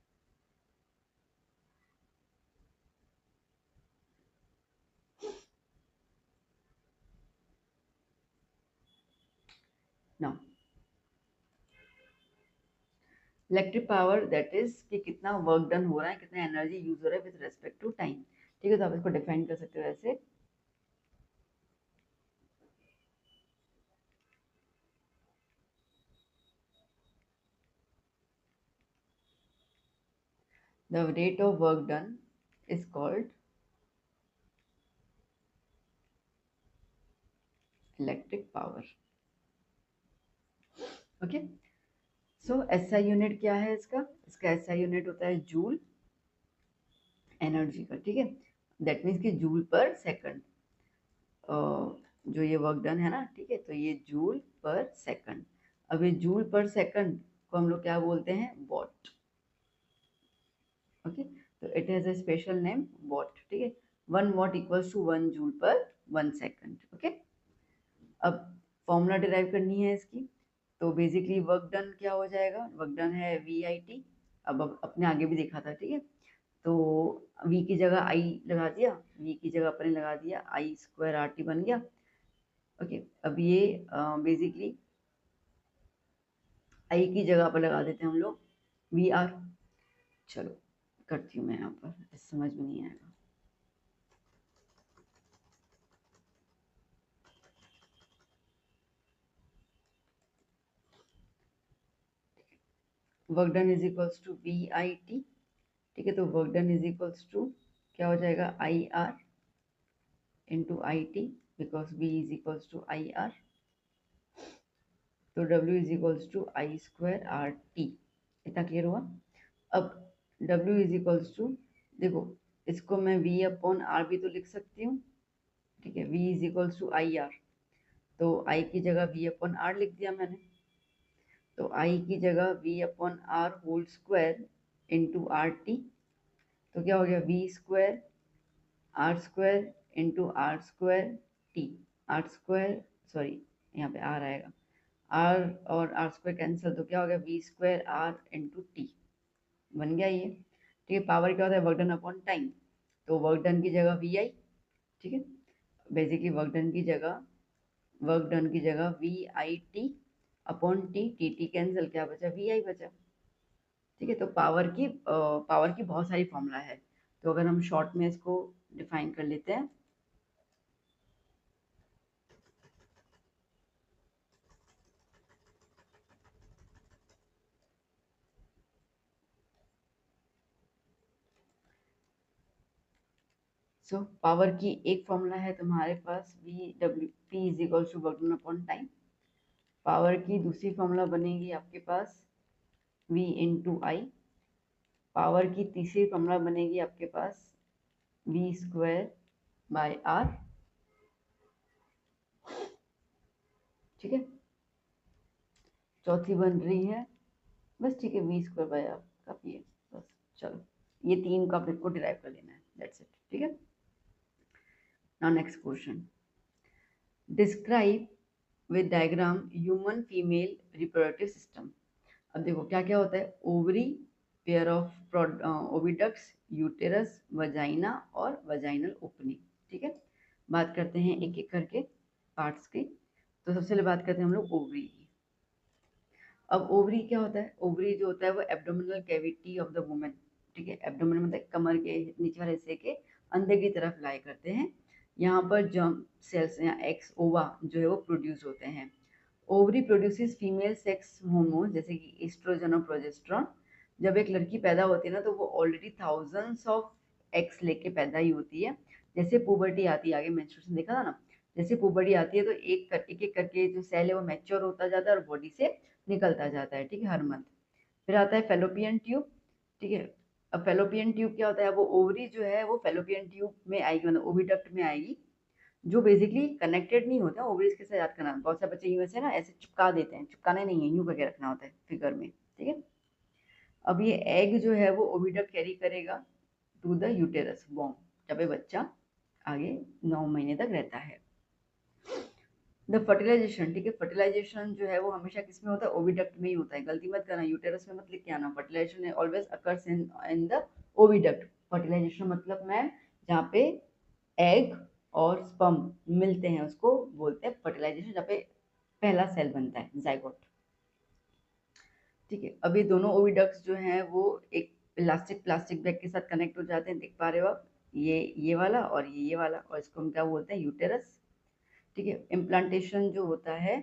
Speaker 1: Now, electric power that is कि कितना वर्क डन हो रहा है, कितना एनर्जी यूज हो रहा है विद रेस्पेक्ट टू टाइम, ठीक है। तो आप इसको डिफाइन कर सकते हो ऐसे, the rate of work done is called electric power. Okay, so SI unit क्या है इसका? इसका एसआई यूनिट होता है जूल एनर्जी का, ठीक है। दैट मीन्स कि जूल पर सेकंड जो ये वर्क डन है ना, ठीक है। तो ये जूल पर सेकंड। अब ये जूल पर सेकंड को हम लोग क्या बोलते हैं? वॉट। ओके, तो it has a special name what, ठीक है। 1 वॉट इक्वल्स टू 1 जूल पर 1 सेकंड। ओके, अब फॉर्मूला डिराइव करनी है इसकी। तो बेसिकली वर्क डन क्या हो जाएगा? वर्क डन है वी आई टी। अब अपने आगे भी देखा था, ठीक है। तो v की जगह i लगा दिया, v की जगह अपने लगा दिया आई स्क्वायर आर टी बन गया। ओके, अब ये बेसिकली आई की जगह पर लगा देते हैं हम लोग वी आर। चलो करती हूँ मैं यहाँ पर, समझ में नहीं आएगा। Work done is equals to V I T, ठीक है। तो work done is equals to क्या हो जाएगा? I R into I T, because V is equals to I R. तो W is equals to I square R T. इतना क्लियर हुआ? अब W इज इक्वल्स टू, देखो इसको मैं V अपॉन आर भी तो लिख सकती हूँ, ठीक है। V is equals to I R, तो I की जगह V अपॉन आर लिख दिया मैंने। तो I की जगह V upon R whole square into R T. तो क्या हो गया? V square R square into R square T. R square, sorry यहाँ पे आर आएगा, आर और आर स्क्वायर कैंसिल, तो क्या हो गया? V square R into T बन गया ये, ठीक है। पावर क्या होता है? Work done upon time. तो वर्क डन की जगह वी आई, ठीक है। बेसिकली वर्क डन की जगह V I T upon T, T T cancel, क्या बचा? वी आई बचा, ठीक है। तो पावर की बहुत सारी फॉर्मूला है, तो अगर हम शॉर्ट में इसको डिफाइन कर लेते हैं, सो पावर की एक फॉर्मूला है तुम्हारे पास V W P is equal to work done upon time. Power की दूसरी फॉर्मूला बनेगी आपके पास v इंटू आई। पावर की तीसरी फॉर्मूला बनेगी आपके पास v स्क्वायर बाय आर, ठीक है। चौथी बन रही है बस, ठीक है, v स्क्वायर बाय आर काफी है बस। चलो ये तीन का आपको डिराइव कर लेना है, दैट्स इट, ठीक है। Now next question, describe with diagram human female reproductive system. अब देखो क्या क्या होता है? Ovary, pair of oviducts, uterus, vagina और वजाइनल ओपनिंग, ठीक है। बात करते हैं एक एक करके पार्ट्स की। तो सबसे पहले बात करते हैं हम लोग ओवरी की। अब ओवरी क्या होता है? ओवरी जो होता है वो abdominal cavity of the women, ठीक है। एब्डोमिनल मतलब कमर के नीचे वाले हिस्से के अंदर की तरफ लाई करते हैं। यहाँ पर जर्म सेल्स या एक्स ओवा जो है वो प्रोड्यूस होते हैं। Ovary produces female sex hormone जैसे कि एस्ट्रोजन और प्रोजेस्टेरॉन। जब एक लड़की पैदा होती है ना तो वो ऑलरेडी थाउजेंड्स ऑफ एग्स लेके पैदा ही होती है। जैसे पुबर्टी आती है, आगे मेंस्ट्रुएशन देखा था ना, जैसे पुबर्टी आती है तो एक एक करके जो सेल है वो मैच्योर होता जाता है और बॉडी से निकलता जाता है, ठीक है, हर मंथ। फिर आता है फेलोपियन ट्यूब, ठीक है। अब फेलोपियन ट्यूब क्या होता है, वो ओवरी जो है वो फेलोपियन ट्यूब में आएगी, मतलब ओविडक्ट में आएगी, जो बेसिकली कनेक्टेड नहीं होता। ओवरीज के साथ याद करना, बहुत सारे बच्चे यूं ऐसे ना ऐसे चिपका देते हैं, चिपकाने नहीं है, यूं करके रखना होता है फिगर में, ठीक है। अब ये एग जो है वो ओविडक्ट कैरी करेगा टू द यूटेरस बॉम, जब ये बच्चा आगे 9 महीने तक रहता है। द फर्टिलाइजेशन, ठीक है, फर्टिलाइजेशन जो है वो हमेशा किसमें होता है, ओविडक्ट में ही होता है, गलती मत करना, यूटेरस में मत लिख के आना। Fertilization always occurs in the oviduct. Fertilization मतलब मैम जहाँ पे एग और स्पर्म मिलते हैं उसको बोलते हैं फर्टिलाइजेशन, जहाँ पे पहला सेल बनता है, जाइगोट, ठीक है। अब ये दोनों ओविडक्ट्स जो हैं वो एक इलास्टिक प्लास्टिक बैग के साथ कनेक्ट हो जाते हैं, देख पा रहे हो आप, ये वाला और ये वाला, और इसको हम क्या बोलते हैं, यूटेरस, ठीक है। इम्प्लांटेशन जो होता है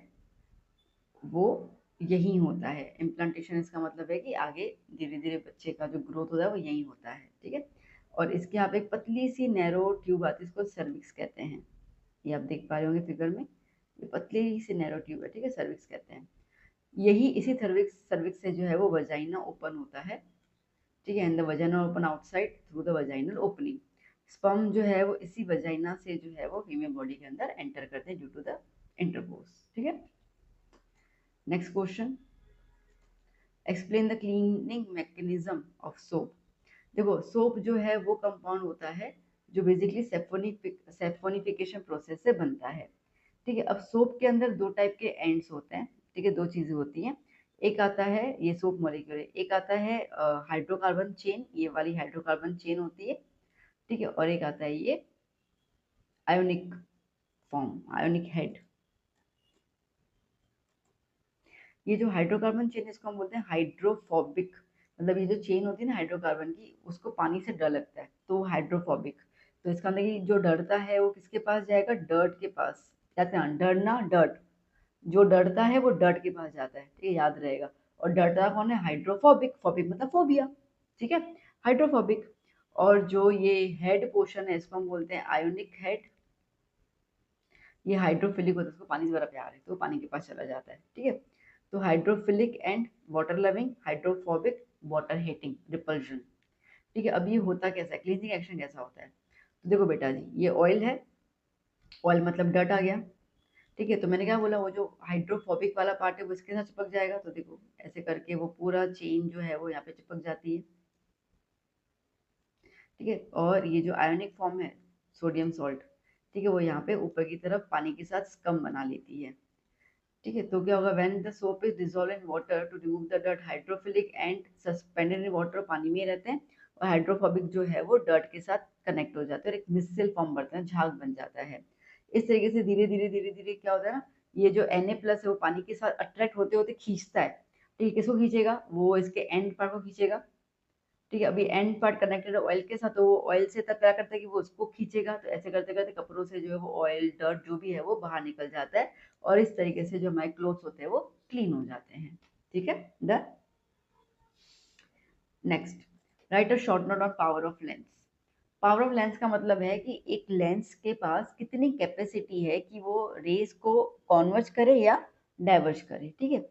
Speaker 1: वो यही होता है। इम्प्लांटेशन इसका मतलब है कि आगे धीरे धीरे बच्चे का जो ग्रोथ होता है वो यही होता है, ठीक है। और इसके यहाँ पे एक पतली सी नैरो ट्यूब आती है, इसको सर्विक्स कहते हैं, ये आप देख पा रहे होंगे फिगर में, ये पतली सी नैरो ट्यूब है, ठीक है, सर्विक्स कहते हैं। यही इसी सर्विक्स सर्विक्स से जो है वो वजाइना ओपन होता है, ठीक है, and the vagina open outside through the vaginal opening. Sperm जो है वो इसी वजाइना से जो है वो फीमेल बॉडी के अंदर एंटर करते हैं ड्यू टू द इंटरकोर्स, ठीक है। Next question, explain the cleaning mechanism of soap. देखो सोप जो है वो कंपाउंड होता है जो बेसिकली सेफोनिफिकेशन प्रोसेस से बनता है, ठीक है। अब सोप के अंदर दो टाइप के एंड्स होते हैं, ठीक है, दो चीजें होती हैं। एक आता है ये सोप मॉलिक्यूल, एक आता है हाइड्रोकार्बन चेन, ये वाली हाइड्रोकार्बन चेन होती है, ठीक है, और एक आता है ये आयोनिक फॉर्म, आयोनिक हेड। ये जो हाइड्रोकार्बन चेन इसको हम बोलते हैं हाइड्रोफोबिक, मतलब ये जो चेन होती है ना हाइड्रोकार्बन की, उसको पानी से डर लगता है तो हाइड्रोफोबिक। तो इसका मतलब कि जो डरता है वो किसके पास जाएगा, डर्ट के पास जाते हैं, डरना डर्ट, जो डरता है वो डर्ट के पास जाता है, ठीक है, याद रहेगा। और डरता कौन है, हाइड्रोफोबिक, फोबिक मतलब फोबिया, ठीक है, हाइड्रोफोबिक। और जो ये हेड पोर्शन है इसको हम बोलते हैं आयोनिक हेड। ये हाइड्रोफिलिक होता है, उसको पानी से बड़ा प्यार है तो पानी के पास चला जाता है, ठीक है। तो hydrophilic and water loving, hydrophobic water hating, repulsion, ठीक है। अब ये होता कैसा है, क्लीनिंग एक्शन कैसा होता है, तो देखो बेटा जी ये ऑयल है, ऑयल मतलब डर्ट आ गया, ठीक है। तो मैंने क्या बोला, वो जो हाइड्रोफोबिक वाला पार्ट है वो इसके साथ चिपक जाएगा, तो देखो ऐसे करके वो पूरा चेन जो है वो यहाँ पे चिपक जाती है, ठीक है। और ये जो आयोनिक फॉर्म है सोडियम सॉल्ट, ठीक है, वो यहाँ पे ऊपर की तरफ पानी के साथ स्कम बना लेती है, ठीक है। तो क्या होगा, when the soap is dissolve in water to remove the dirt, hydrophilic and suspended in water, पानी में रहते हैं, और हाइड्रोफोबिक जो है वो डर्ट के साथ कनेक्ट हो जाते हैं और एक मिसल फॉर्म बनता है, झाग बन जाता है। इस तरीके से धीरे धीरे धीरे धीरे क्या होता है ना, ये जो Na+ है वो पानी के साथ अट्रैक्ट होते होते खींचता है, ठीक है, किसको खींचेगा, वो इसके एंड पार्ट को खींचेगा, ठीक है। अभी एंड पार्ट कनेक्टेड है ऑयल के साथ, तो वो ऑयल से तब क्या करता है कि वो उसको खींचेगा, तो ऐसे करते करते कपड़ों से जो है वो ऑयल डर्ट जो भी है वो बाहर निकल जाता है, और इस तरीके से जो हमारे क्लोथ्स होते हैं वो क्लीन हो जाते हैं, ठीक है, done. Next, right a short note on power of lens. Power of lens का मतलब है कि एक लेंस के पास कितनी कैपेसिटी है कि वो रेस को कॉन्वर्ज करे या डाइवर्ज करे, ठीक है।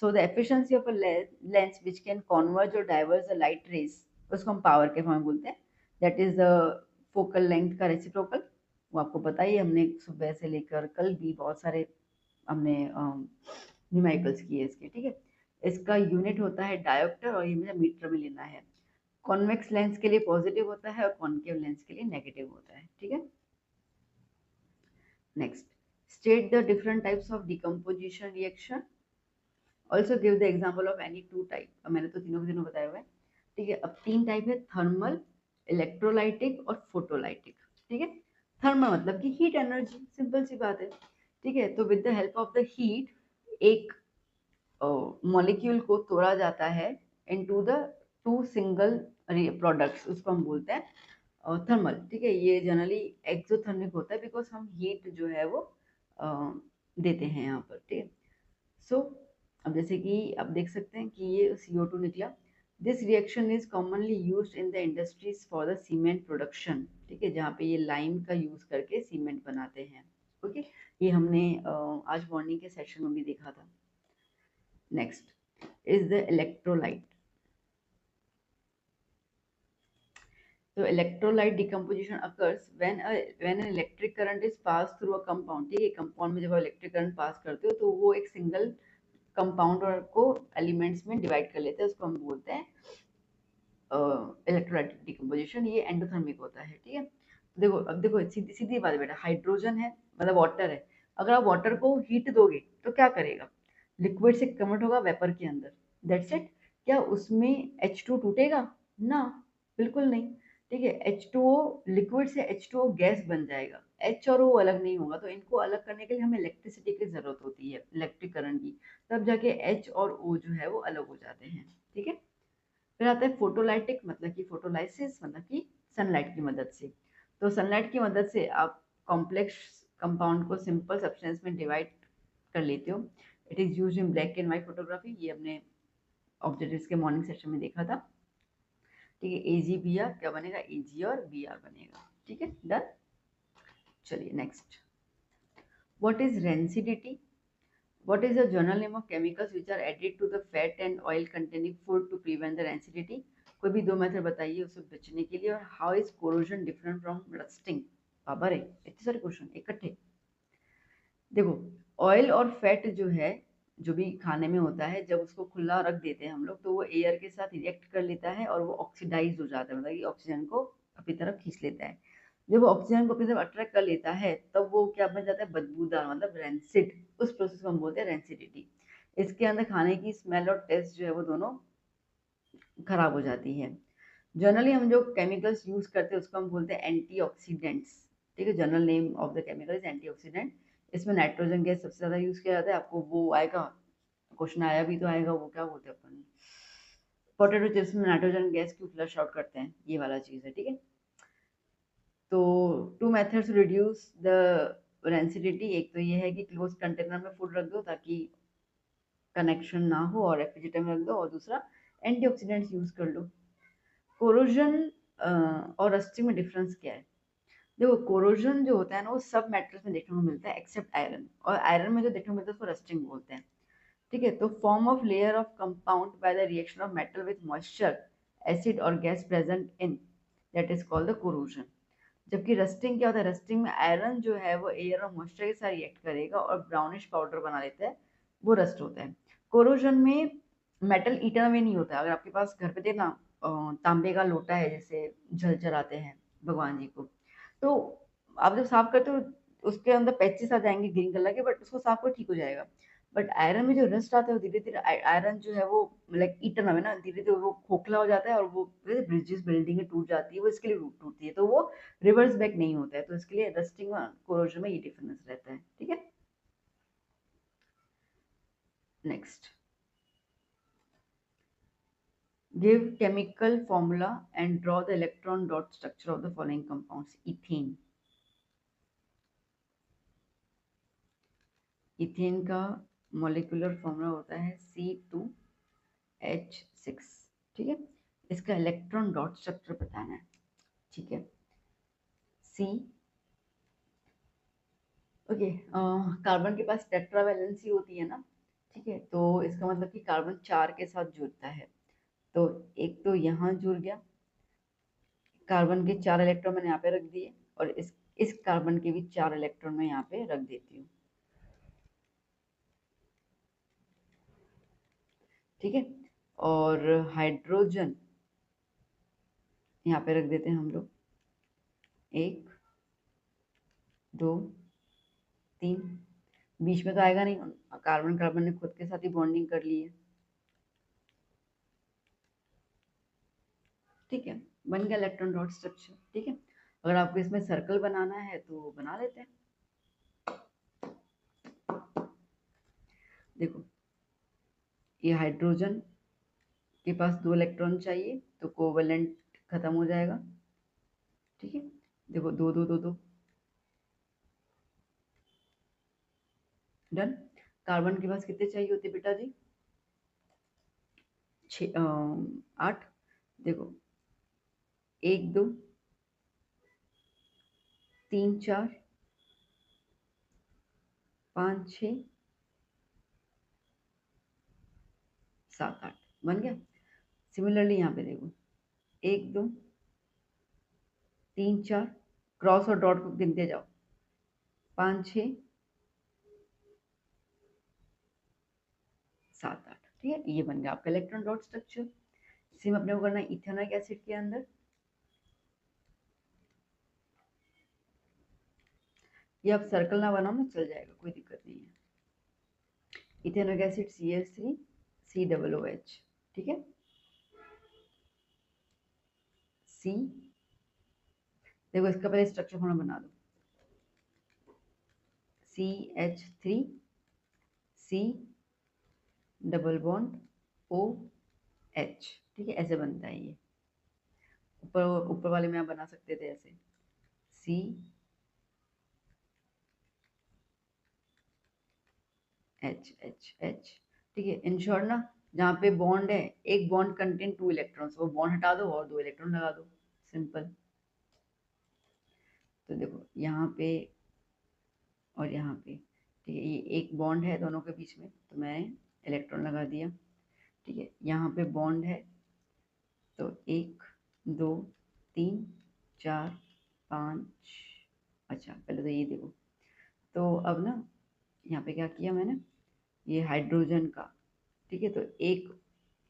Speaker 1: So the efficiency of a lens which can converge और डाइवर्ज द लाइट रेस, उसको हम पावर के फॉर्म में बोलते हैं, that is the focal length का रेसिप्रोकल। वो आपको पता ही है, हमने सुबह से लेकर कल भी बहुत सारे हमने न्यूमेरिकल्स किए इसके, ठीक है। इसका यूनिट होता है डायोप्टर और ये मुझे मीटर में लेना है। कॉन्वेक्स लेंस के लिए पॉजिटिव होता है और कॉन्केव लेंस के लिए नेगेटिव होता है, ठीक है। Next, state the different types of decomposition reaction, also give the example of any two type. मैंने तो तीनों के तीनों बताए हुए हैं, ठीक है। अब तीन टाइप है, थर्मल, इलेक्ट्रोलाइटिक और फोटोलाइटिक, ठीक है। थर्मल मतलब कि हीट एनर्जी, सिंपल सी बात है, ठीक है। तो with the help of the heat एक मॉलिक्यूल को तोड़ा जाता है into the two single products, उसको हम बोलते हैं थर्मल, ठीक है। ये जनरली एक्सोथर्मिक होता है बिकॉज हम हीट जो है वो देते हैं यहाँ पर, ठीक है। सो अब जैसे कि आप देख सकते हैं कि ये CO2 निकला। This reaction is commonly used in the industries for the cement production, ठीक है, जहाँ पे ये लाइम का यूज करके सीमेंट बनाते हैं। ओके, ये हमने आज मॉर्निंग के सेशन में भी देखा था। Next is the electrolyte. तो electrolyte decomposition occurs when an electric current is pass through a compound, ठीक है, कंपाउंड में जब इलेक्ट्रिक करंट पास करते हो तो वो एक सिंगल कंपाउंड को एलिमेंट्स में डिवाइड कर लेते हैं, उसको हम बोलते हैं इलेक्ट्रोलाइट डिकम्पोजिशन। ये एंडोथर्मिक होता है, ठीक है। देखो अब देखो सीधी सीधी बात बेटा, हाइड्रोजन है मतलब वाटर है, अगर आप वाटर को हीट दोगे तो क्या करेगा, लिक्विड से कन्वर्ट होगा वेपर के अंदर, दैट्स इट। क्या उसमें H2 टूटेगा ना, बिल्कुल नहीं, ठीक है। H2O लिक्विड से H2O गैस बन जाएगा, H और O अलग नहीं होगा, तो इनको अलग करने के लिए हमें इलेक्ट्रिसिटी की जरूरत होती है, इलेक्ट्रिक करंट की, तब जाके H और O जो है वो अलग हो जाते हैं, ठीक है। फिर आता है फोटोलाइटिक, मतलब कि फोटोलाइसिस, मतलब कि सनलाइट की मदद से। तो सनलाइट की मदद से आप कॉम्प्लेक्स कंपाउंड को सिंपल सब्सटेंस में डिवाइड कर लेते हो। It is used in black and white photography, ये हमने ऑब्जेक्टिव्स के मॉर्निंग सेशन में देखा था, ठीक है। AgBr क्या बनेगा, Ag और Br बनेगा, ठीक है, डन। चलिए next, what is rancidity. What is the general name of chemicals which are added to the fat and oil containing food to prevent the rancidity? कोई भी दो मेथड बताइए उसे बचने के लिए। और how is corrosion different from rusting. बाबा रे, इतने सारे क्वेश्चन इकट्ठे। देखो, ऑयल और फैट जो है, जो भी खाने में होता है, जब उसको खुला रख देते हैं हम लोग तो वो एयर के साथ रिएक्ट कर लेता है और वो ऑक्सीडाइज हो जाता है, मतलब कि ऑक्सीजन को अपनी तरफ खींच लेता है। जब वो ऑक्सीजन को अपनी तरफ अट्रैक्ट कर लेता है तब वो क्या बन जाता है, बदबूदार, मतलब रेंसिड। उस प्रोसेस को हम बोलते हैं रेंसिडिटी। इसके अंदर खाने की स्मेल और टेस्ट जो है वो दोनों खराब हो जाती है। जनरली हम जो केमिकल्स यूज करते हैं उसको हम बोलते हैं एंटीऑक्सीडेंट्स, ठीक है। General name of the chemical is antioxidant. इसमें नाइट्रोजन गैस सबसे ज्यादा यूज किया जाता है, आपको वो आएगा, क्वेश्चन आया भी तो आएगा, वो क्या बोलते हैं अपन, पोटैटो चिप्स में नाइट्रोजन गैस क्यों फ्लश आउट करते हैं, ये वाला चीज है, ठीक है। तो two methods reduce the rancidity, एक तो ये है कि क्लोज कंटेनर में फूड रख दो ताकि कनेक्शन ना हो और रेफ्रिजरेटर में रख दो, और दूसरा एंटीऑक्सीडेंट्स यूज कर लो। कोरोजन और रस्टिंग में डिफरेंस क्या है। देखो, कोरोजन जो होता है ना वो सब मेटल्स में देखने को मिलता है एक्सेप्ट आयरन, और आयरन में जो देखने को मिलता है उसको रस्टिंग बोलते हैं, ठीक है। तो form of layer of compound by the reaction of metal with moisture, acid और gas present in, that is called the corrosion. जबकि रस्टिंग क्या होता है, रस्टिंग में आयरन जो है वो एयर और मॉइस्चर के साथ रिएक्ट करेगा और ब्राउनिश पाउडर बना लेता है, वो रस्ट होता है। कोरोजन में मेटल ईटन अवे नहीं होता। अगर आपके पास घर पे देखना तांबे का लोटा है, जैसे जल चढ़ाते हैं भगवान जी को, तो आप जब साफ करते हो उसके अंदर पैचेस आ जाएंगे ग्रीन कलर के, बट उसको साफ कर ठीक हो जाएगा। बट आयरन में जो रस्ट आता है वो धीरे धीरे, आयरन जो है वो लाइक ईटन है ना, धीरे धीरे वो खोखला हो जाता है और वो ब्रिजेस बिल्डिंग टूट जाती है, वो इसके लिए टूटती है, तो वो रिवर्स बैक नहीं होता है, तो इसके लिए रस्टिंग और कोरोजन में ये डिफरेंस रहता है, ठीक है। Next, give chemical formula and draw the electron dot structure of the following compounds. Ethane, ethane का मॉलिक्यूलर फॉर्मूला होता है C2H6, ठीक है। इसका इलेक्ट्रॉन डॉट स्ट्रक्चर बताना है, ठीक है। सी, ओके, कार्बन के पास टेट्रावैलेंसी होती है ना, ठीक है, तो इसका मतलब कि कार्बन 4 के साथ जुड़ता है, तो एक तो यहाँ जुड़ गया, कार्बन के 4 इलेक्ट्रॉन मैंने यहाँ पे रख दिए, और इस कार्बन के भी 4 इलेक्ट्रॉन मैं यहाँ पे रख देती हूँ, ठीक है। और हाइड्रोजन यहाँ पे रख देते हैं हम लोग, 1 2 3, बीच में तो आएगा नहीं, कार्बन कार्बन ने खुद के साथ ही बॉन्डिंग कर ली है, ठीक है। बन गया इलेक्ट्रॉन डॉट स्ट्रक्चर, ठीक है। अगर आपको इसमें सर्कल बनाना है तो बना लेते हैं। देखो, ये हाइड्रोजन के पास 2 इलेक्ट्रॉन चाहिए तो कोवेलेंट खत्म हो जाएगा, ठीक है। देखो, दो दो दो दो, डन। कार्बन के पास कितने चाहिए होते बेटा जी? 8। देखो, 1 2 3 4 5 6 7 8 बन गया। सिमिलरली यहाँ पे देखो, 1 2 3 4, क्रॉस और डॉट को गिनते जाओ, 5 6 7 8। ठीक है, ये बन गया आपका इलेक्ट्रॉन डॉट स्ट्रक्चर। सेम अपने को करना है इथेनॉइक एसिड के अंदर। ये आप सर्कल ना बनाओ ना, चल जाएगा, कोई दिक्कत नहीं है। Ethanoic acid CH3 COOH। ठीक है, सी, देखो इसका पहले स्ट्रक्चर फॉर्म बना दो, CH3 C double bond OH। ठीक है, ऐसे बनता है ये। ऊपर ऊपर वाले में आप बना सकते थे ऐसे, CHHH। ठीक है, इन शॉर्ट ना, जहाँ पे बॉन्ड है, एक बॉन्ड कंटेन 2 इलेक्ट्रॉन्स, वो बॉन्ड हटा दो और 2 इलेक्ट्रॉन लगा दो, सिंपल। तो देखो यहाँ पे और यहाँ पे, ठीक है, ये एक बॉन्ड है दोनों के बीच में, तो मैं इलेक्ट्रॉन लगा दिया। ठीक है, यहाँ पे बॉन्ड है, तो 1 2 3 4 5। अच्छा, पहले तो ये देखो, तो अब ना यहाँ पे क्या किया मैंने, ये हाइड्रोजन का, ठीक है, तो एक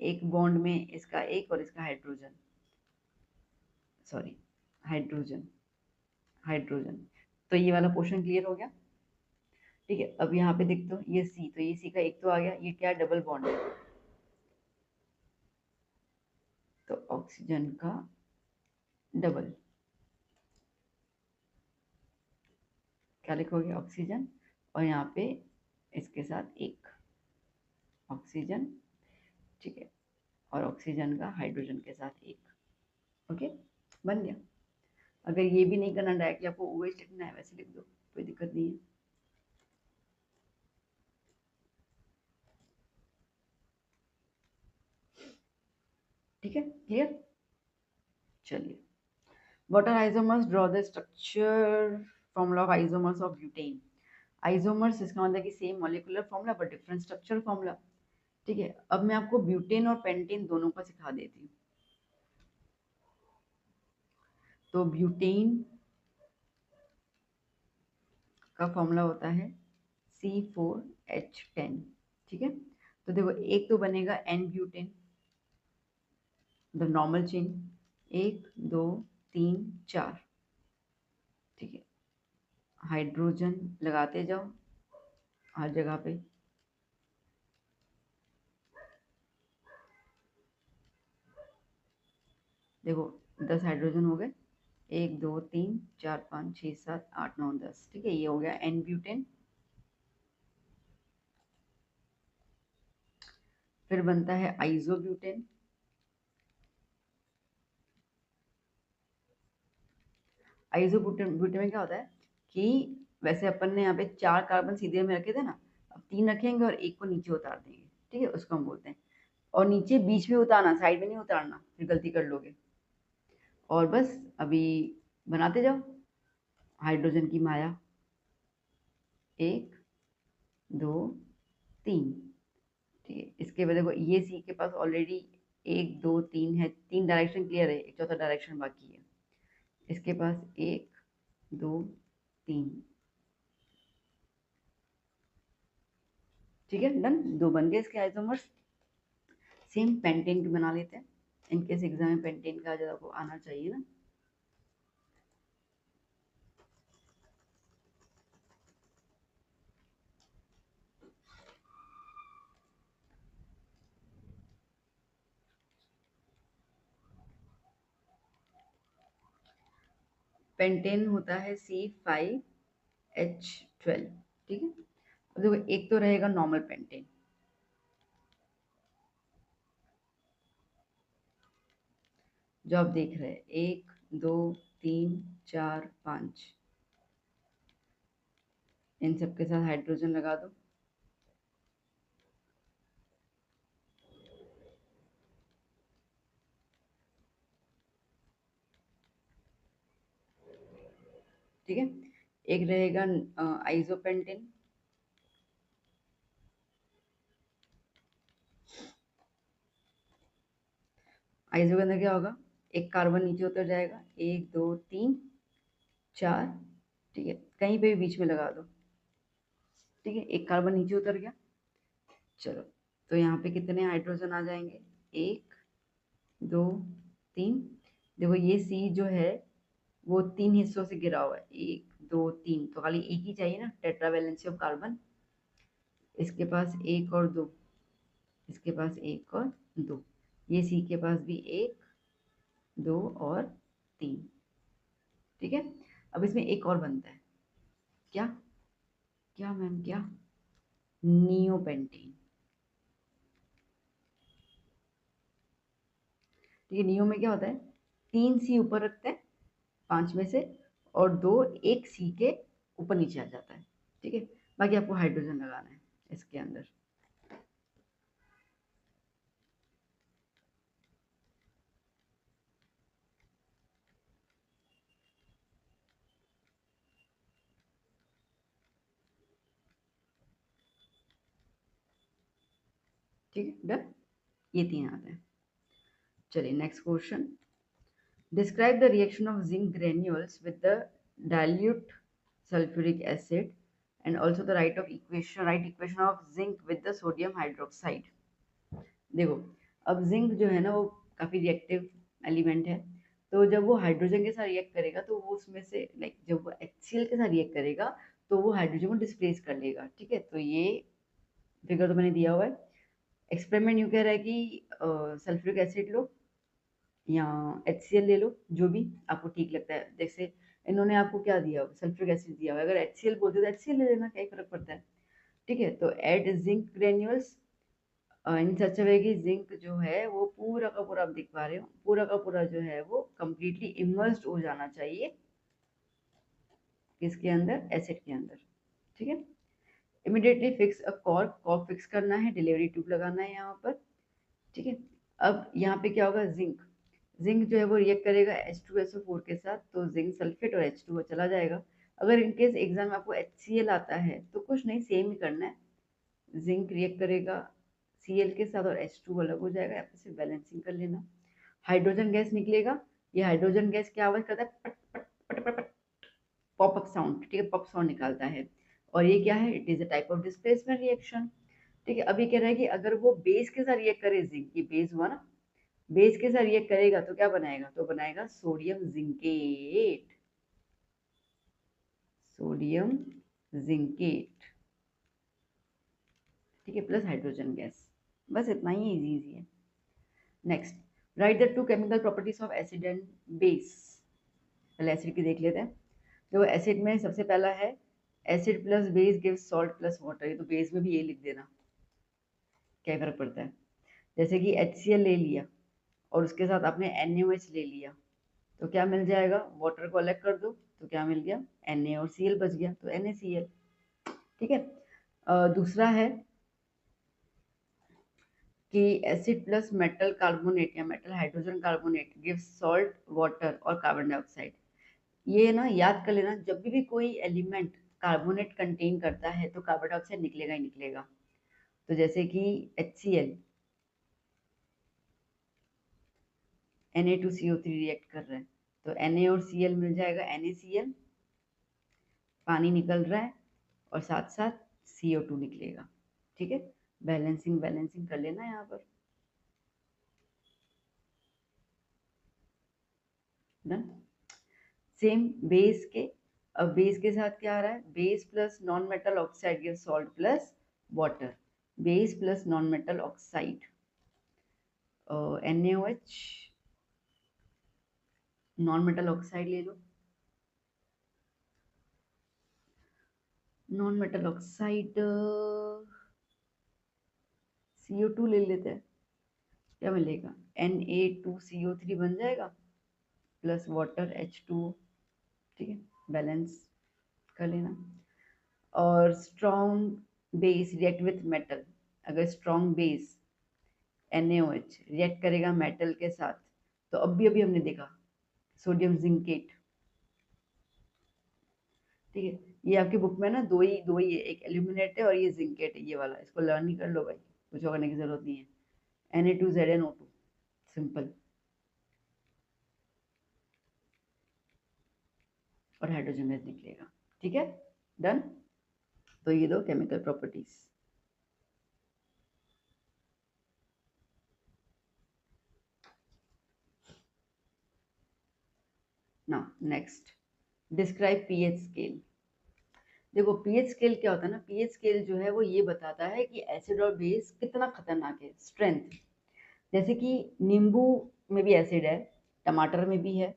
Speaker 1: एक बॉन्ड में इसका एक और इसका हाइड्रोजन, सॉरी, हाइड्रोजन, हाइड्रोजन। तो ये वाला पोर्शन क्लियर हो गया। ठीक है, अब यहाँ पे देखते हो ये सी, तो ये सी का एक तो आ गया, ये क्या डबल बॉन्ड है, तो ऑक्सीजन का डबल, क्या लिखोगे, ऑक्सीजन, और यहाँ पे इसके साथ एक ऑक्सीजन। ठीक है, और ऑक्सीजन का हाइड्रोजन के साथ एक। ओके, बन गया। अगर ये भी नहीं करना, डायरेक्टली आपको OH लिखना है, वैसे लिख दो, कोई दिक्कत नहीं है। ठीक है, क्लियर। चलिए, what are isomers? Draw the structure formula of isomers of butane. Isomers इसका मतलब कि सेम मॉलिक्यूलर फॉर्मूला पर डिफरेंट स्ट्रक्चर फॉर्मूला। ठीक है, अब मैं आपको ब्यूटेन और पेंटेन दोनों का सिखा देती हूँ। तो ब्यूटेन का फॉर्मूला होता है C4H10। ठीक है, तो देखो एक तो बनेगा N butane, the normal chain, 1 2 3 4। ठीक है, हाइड्रोजन लगाते जाओ हर जगह पे, देखो 10 हाइड्रोजन हो गए, 1 2 3 4 5 6 7 8 9 10। ठीक है, ये हो गया N ब्यूटेन। फिर बनता है आइसोब्यूटेन। आइसोब्यूटेन ब्यूटेन में क्या होता है कि वैसे अपन ने यहाँ पे 4 कार्बन सीधे में रखे थे ना, अब 3 रखेंगे और एक को नीचे उतार देंगे। ठीक है, उसको हम बोलते हैं, और नीचे बीच में उतारना, साइड में नहीं उतारना, फिर गलती कर लोगे। और बस अभी बनाते जाओ हाइड्रोजन की माया, 1 2 3। ठीक है, इसके बाद देखो ये सी के पास ऑलरेडी 1 2 3 है, 3 डायरेक्शन क्लियर है, एक चौथा डायरेक्शन बाकी है। इसके पास 1 2 3। ठीक है, डन, 2 बन गए इसके आइसोमर्स। सेम पेंटेन की बना लेते हैं, इनकेस एग्जाम में पेंटेन का जरा को आना चाहिए ना। पेंटेन होता है C5H12। ठीक है, अब देखो एक तो रहेगा नॉर्मल पेंटेन, जो आप देख रहे हैं, 1 2 3 4 5, इन सब के साथ हाइड्रोजन लगा दो, ठीक है। एक रहेगा आइसोपेंटेन, आइसो के अंदर क्या होगा, एक कार्बन नीचे उतर जाएगा, 1 2 3 4, ठीक है, कहीं पे भी बीच में लगा दो, ठीक है, एक कार्बन नीचे उतर गया। चलो, तो यहाँ पे कितने हाइड्रोजन आ जाएंगे, 1 2 3। देखो ये सी जो है वो 3 हिस्सों से गिरा हुआ है, 1 2 3, तो खाली एक ही चाहिए ना, टेट्रा वैलेंसी ऑफ कार्बन। इसके पास 1 और 2, इसके पास 1 और 2, ये सी के पास भी 1 2 और 3, ठीक है। अब इसमें एक और बनता है, क्या क्या मैम, क्या, नियोपेंटीन, ठीक है। नियो में क्या होता है, 3 सी ऊपर रखते हैं 5 में से, और 2 एक सी के ऊपर नीचे आ जाता है, ठीक है। बाकी आपको हाइड्रोजन लगाना है इसके अंदर। ठीक है, डन, ये 3 आता है। चलिए next question, describe the reaction of zinc granules with the dilute sulfuric acid and also the right equation of zinc with the sodium hydroxide। देखो, अब जिंक जो है ना वो काफी रिएक्टिव एलिमेंट है, तो जब वो हाइड्रोजन के साथ रिएक्ट करेगा तो वो उसमें से लाइक जब वो HCl के साथ रिएक्ट करेगा तो वो हाइड्रोजन को डिस्प्लेस कर लेगा, ठीक है। तो ये फिगर तो मैंने दिया हुआ है। एक्सपेरिमेंट यूँ कह रहा है कि सल्फ्यूरिक एसिड लो या HCl ले लो, जो भी आपको ठीक लगता है। जैसे इन्होंने आपको क्या दिया, सल्फ्यूरिक एसिड दिया हुआ है, अगर HCl बोलते तो HCl ले लेना, क्या ही फर्क पड़ता है, ठीक है। तो एड जिंक ग्रेन्यूल्स इन सच अ वे कि जिंक जो है वो पूरा का पूरा, आप देख पा रहे हो, पूरा का पूरा जो है वो कंप्लीटली इमर्स्ड हो जाना चाहिए किसके अंदर, एसिड के अंदर, ठीक है। इमिडिएटली फिक्स अ कॉर्क, कॉर्क फिक्स करना है, डिलीवरी ट्यूब लगाना है यहाँ पर, ठीक है। अब यहाँ पे क्या होगा, जिंक, जिंक जो है वो रिएक्ट करेगा H2SO4 के साथ, तो जिंक सल्फेट और H2O चला जाएगा। अगर इनकेस एग्जाम में आपको HCl आता है तो कुछ नहीं, सेम ही करना है, जिंक रिएक्ट करेगा Cl के साथ और H2 अलग हो जाएगा, यहाँ पे सिर्फ बैलेंसिंग कर लेना। हाइड्रोजन गैस निकलेगा, ये हाइड्रोजन गैस क्या आवाज करता है, पट पट पट पट पट, पॉप अप साउंड, ठीक है, पॉप साउंड निकालता है। और ये क्या है, it is a type of displacement reaction, ठीक है। अभी कह रहा है कि अगर वो बेस के साथ रिएक्ट करे, जिंक की बेस हुआ ना, बेस के साथ रिएक्ट करेगा तो क्या बनाएगा, तो बनाएगा सोडियम जिंकेट, सोडियम जिंकेट, ठीक है, प्लस हाइड्रोजन गैस। बस इतना ही, इजी इजी है। Next, right the two chemical properties of acid and base. पहले एसिड की देख लेते हैं। जो एसिड में सबसे पहला है, acid plus base gives salt plus water, ये तो बेस में भी ये लिख देना, क्या फर्क पड़ता है। जैसे कि HCl ले लिया और उसके साथ आपने NaOH ले लिया, तो क्या मिल जाएगा, वाटर को अलग कर दो तो क्या मिल गया, Na और Cl बच गया, तो NaCl, ठीक है। दूसरा है कि एसिड प्लस मेटल कार्बोनेट या metal hydrogen carbonate gives salt, water और कार्बन डाइऑक्साइड। ये ना याद कर लेना, जब भी कोई एलिमेंट कार्बोनेट कंटेन करता है तो कार्बन डाइऑक्साइड निकलेगा ही निकलेगा। तो जैसे कि HCl Na2CO3 रिएक्ट कर रहा है, तो Na और Cl मिल जाएगा, NaCl, पानी निकल रहा है और साथ साथ CO2 निकलेगा, ठीक है। बैलेंसिंग बैलेंसिंग कर लेना यहाँ पर, डन। सेम बेस के, अब बेस के साथ क्या आ रहा है, base plus non metal oxide give salt plus water, base plus non metal oxide, NaOH, non metal oxide ले लो, नॉन मेटल ऑक्साइड CO2 ले लेते हैं, क्या मिलेगा, Na2CO3 बन जाएगा, प्लस वाटर H2O, ठीक है, बैलेंस कर लेना। और strong base react with metal, अगर स्ट्रॉन्ग बेस NaOH रिएक्ट करेगा मेटल के साथ, तो अभी अभी हमने देखा सोडियम जिंकेट, ठीक है, ये आपकी बुक में ना दो ही है, एक एल्यूमिनेट है और ये जिंकेट है, ये वाला, इसको लर्न ही कर लो भाई, कुछ और करने की जरूरत नहीं है। Na2ZnO2, सिंपल, और हाइड्रोजन गैस निकलेगा। ठीक है, डन। तो ये दो chemical properties. Now next, describe pH scale. देखो पीएच स्केल क्या होता है ना, पीएच स्केल जो है वो ये बताता है कि एसिड और बेस कितना खतरनाक है, स्ट्रेंथ। जैसे कि नींबू में भी एसिड है, टमाटर में भी है,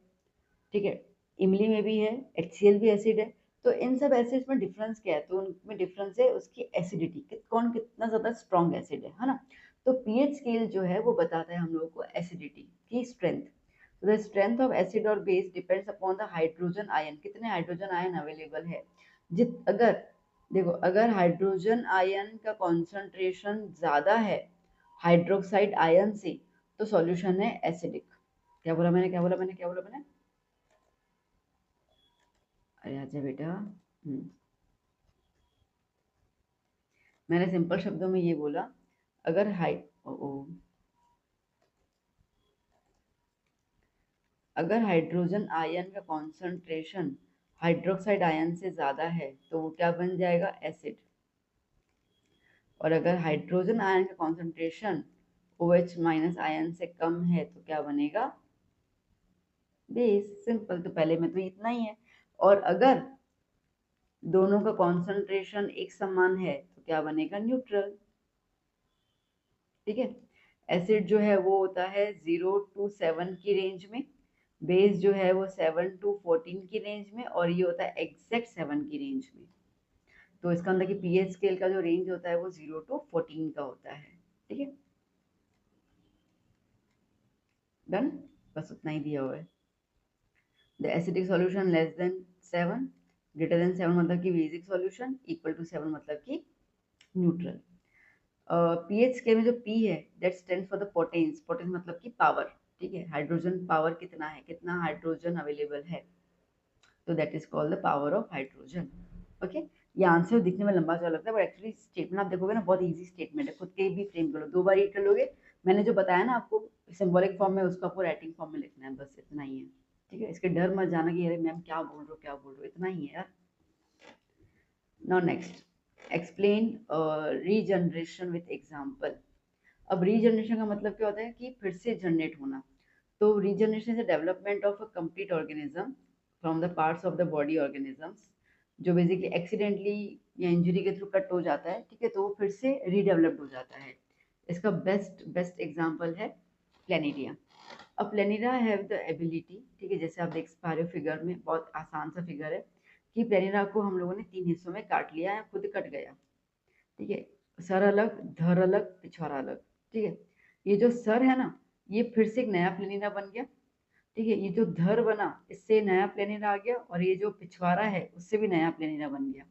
Speaker 1: ठीक है, इमली में भी है, HCl भी एसिड है। तो इन सब एसिड्स में डिफरेंस क्या है, तो उनमें डिफरेंस है उसकी एसिडिटी, कौन कितना ज्यादा स्ट्रॉन्ग एसिड है ना। तो पीएच स्केल जो है वो बताता है हम लोगों को एसिडिटी की strength. The strength of acid और base depends upon the hydrogen ion, कितने हाइड्रोजन आयन अवेलेबल है। जित अगर देखो, अगर हाइड्रोजन आयन का कॉन्सेंट्रेशन ज्यादा है हाइड्रोक्साइड आयन से, तो सॉल्यूशन है एसिडिक। क्या बोला मैंने, क्या बोला मैंने, क्या बोला मैंने? अरे आजा बेटा। मैंने सिंपल शब्दों में ये बोला, अगर अगर हाइड्रोजन आयन का कॉन्सेंट्रेशन हाइड्रोक्साइड आयन से ज्यादा है तो वो क्या बन जाएगा, एसिड। और अगर हाइड्रोजन आयन का कॉन्सेंट्रेशन OH माइनस आयन से कम है तो क्या बनेगा, बेस। सिंपल, तो पहले में तो इतना ही है। और अगर दोनों का कॉन्सेंट्रेशन एक समान है तो क्या बनेगा, न्यूट्रल। ठीक है, एसिड जो है वो होता है 0 to 7 की रेंज में, बेस जो है वो 7 to 14 की रेंज में, और ये होता है एग्जैक्ट 7 की रेंज में। तो इसका मतलब कि पीएच स्केल का जो रेंज होता है वो 0 to 14 का होता है। ठीक है, डन, बस उतना ही दिया हुआ है। The acidic solution less than 7, greater than 7 मतलब कि बेसिक सॉल्यूशन, इक्वल टू 7 मतलब कि न्यूट्रल। पीएच स्केल में जो पी है that stand for the potence, potence मतलब कि पावर। ठीक है, हाइड्रोजन पावर कितना है, कितना हाइड्रोजन अवेलेबल है, तो that is called the power of hydrogen. Okay, ये आंसर दिखने में लंबा चौड़ा लगता है, बट एक्चुअली स्टेटमेंट आप देखोगे ना बहुत इजी स्टेटमेंट है, खुद के भी फ्रेम कर लो, 2 बार रीड कर लोगे। मैंने जो बताया ना आपको सिंबॉलिक फॉर्म में, उसको आपको राइटिंग फॉर्म में लिखना है, बस इतना ही है। ठीक है, इसके डर मत जाना कि अरे मैम क्या बोल रहे हो, क्या बोल रहे हो, इतना ही है यार। Now next, explain regeneration with example. अब रीजनरेशन का मतलब क्या होता है कि फिर से जनरेट होना। तो regeneration is the development of a complete organism from the parts of the body organisms, जो बेसिकली एक्सीडेंटली या इंजरी के थ्रू कट हो जाता है, ठीक है, तो वो फिर से रीडेवलप्ड हो जाता है। इसका बेस्ट बेस्ट एग्जांपल है प्लेनेरिया। अब प्लेनेरिया हैव द एबिलिटी, ठीक है, जैसे आप देख पा रहे हो फिगर में, बहुत आसान सा फिगर है कि प्लेनेरिया को हम लोगों ने 3 हिस्सों में काट लिया है, खुद कट गया। ठीक है, सर अलग, धर अलग, पिछवाड़ा अलग। ठीक है, ये जो सर है ना, ये फिर से एक नया प्लेनिना बन गया। ठीक है, ये जो धर बना इससे नया प्लेनिना आ गया, और ये जो पिछवाड़ा है उससे भी नया प्लेनिना बन गया।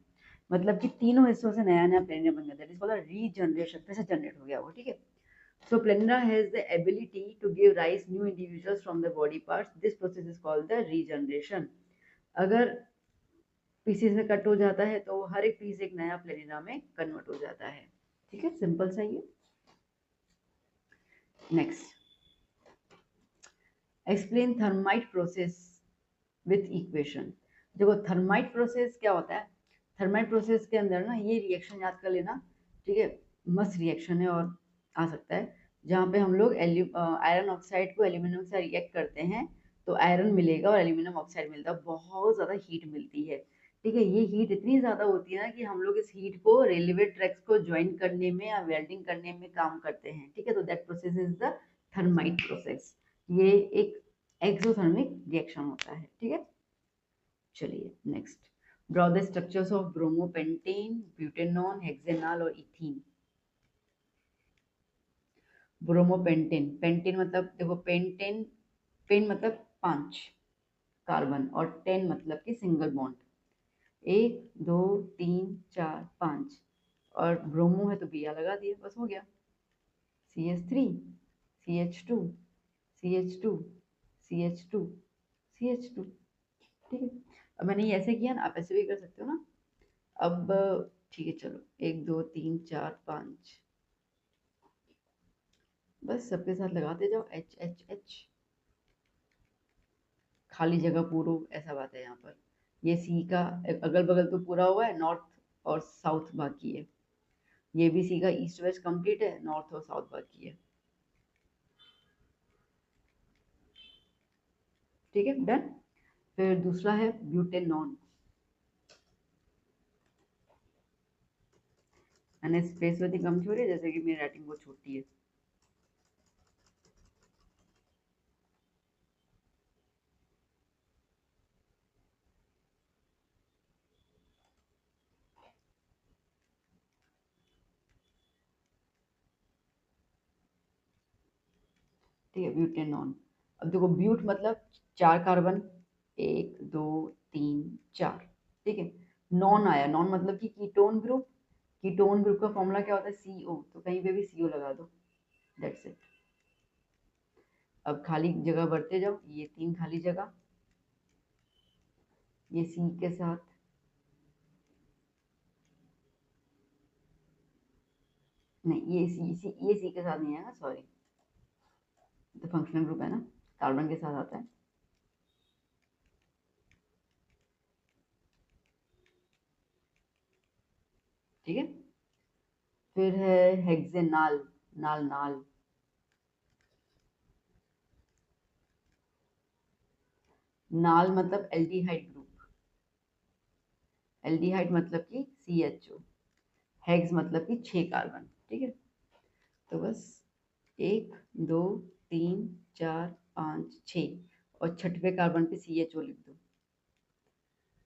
Speaker 1: मतलब कि तीनों हिस्सों से नया नया प्लेनिना बन गया, दैट इज कॉल्ड रीजनरेशन, फिर से जनरेट हो गया वो। ठीक है, so planera has the ability to give rise new individuals from the body parts, this process is called the regeneration। अगर पीसेस में कट हो जाता है तो हर एक पीस एक नया प्लेनिना में कन्वर्ट हो जाता है। ठीक है, सिंपल सा ही है। Next, explain thermite process with equation. देखो थर्माइट प्रोसेस क्या होता है, थर्माइट प्रोसेस के अंदर ना ये रिएक्शन याद कर लेना। ठीक है, मस्त रिएक्शन है और आ सकता है, जहाँ पे हम लोग आयरन ऑक्साइड को एल्यूमिनियम से रिएक्ट करते हैं तो आयरन मिलेगा और एल्यूमिनियम ऑक्साइड मिलता है, बहुत ज़्यादा हीट मिलती है। ठीक है, ये हीट इतनी ज़्यादा होती है ना कि हम लोग इस हीट को रेलवे ट्रैक्स को ज्वाइन करने में या वेल्डिंग करने में काम करते हैं। ठीक है, तो that process is the thermite process. ये एक एक्सोथर्मिक रिएक्शन होता है। ठीक है, चलिए next, draw the structures of bromopentane, butanone, hexanol और इथीन। ब्रोमोपेंटेन, पेंटेन मतलब देखो पेंटेन, पेन मतलब 5 कार्बन, और टेन मतलब कि सिंगल बॉन्ड, 1 2 3 4 5, और ब्रोमो है तो बिया लगा दिया, बस हो गया। CH3, CH2, CH2, CH2, CH2। ठीक है, अब मैंने ये ऐसे किया ना, आप ऐसे भी कर सकते हो ना। अब ठीक है, चलो 1 2 3 4 5, बस सबके साथ लगाते जाओ एच एच एच, खाली जगह पूरो, ऐसा बात है यहाँ पर। ये सी का अगल बगल तो पूरा हुआ है, नॉर्थ और साउथ बाकी है। ये भी सी का ईस्ट वेस्ट कंप्लीट है, नॉर्थ और साउथ बाकी है। ठीक है, डन। फिर दूसरा है ब्यूटेनॉन। मैंने स्पेस वाली कम छोड़ी है, जैसे कि मेरी राइटिंग बहुत छोटी है। ठीक है, ब्यूटेनॉन। अब देखो, ब्यूट मतलब 4 कार्बन, 1 2 3 4। ठीक है, नॉन आया, नॉन मतलब कि कीटोन ग्रुप। कीटोन ग्रुप का फॉर्मूला क्या होता है, सीओ, तो कहीं पे भी सीओ लगा दो, दैट्स इट। अब खाली जगह भरते जाओ, ये 3 खाली जगह, ये सी के साथ, नहीं ये सी के साथ नहीं आएगा, सॉरी, तो फंक्शनल ग्रुप है ना, कार्बन के साथ आता है। ठीक है, फिर है हेक्सेनाल, नाल नाल। नाल मतलब एल्डिहाइड ग्रुप, एल्डिहाइड मतलब कि सी एच ओ, हेक्स मतलब कि 6 कार्बन। ठीक है, तो बस 1 2 3 4 5 6, और छठवें कार्बन पे सी एच ओ लिख दो।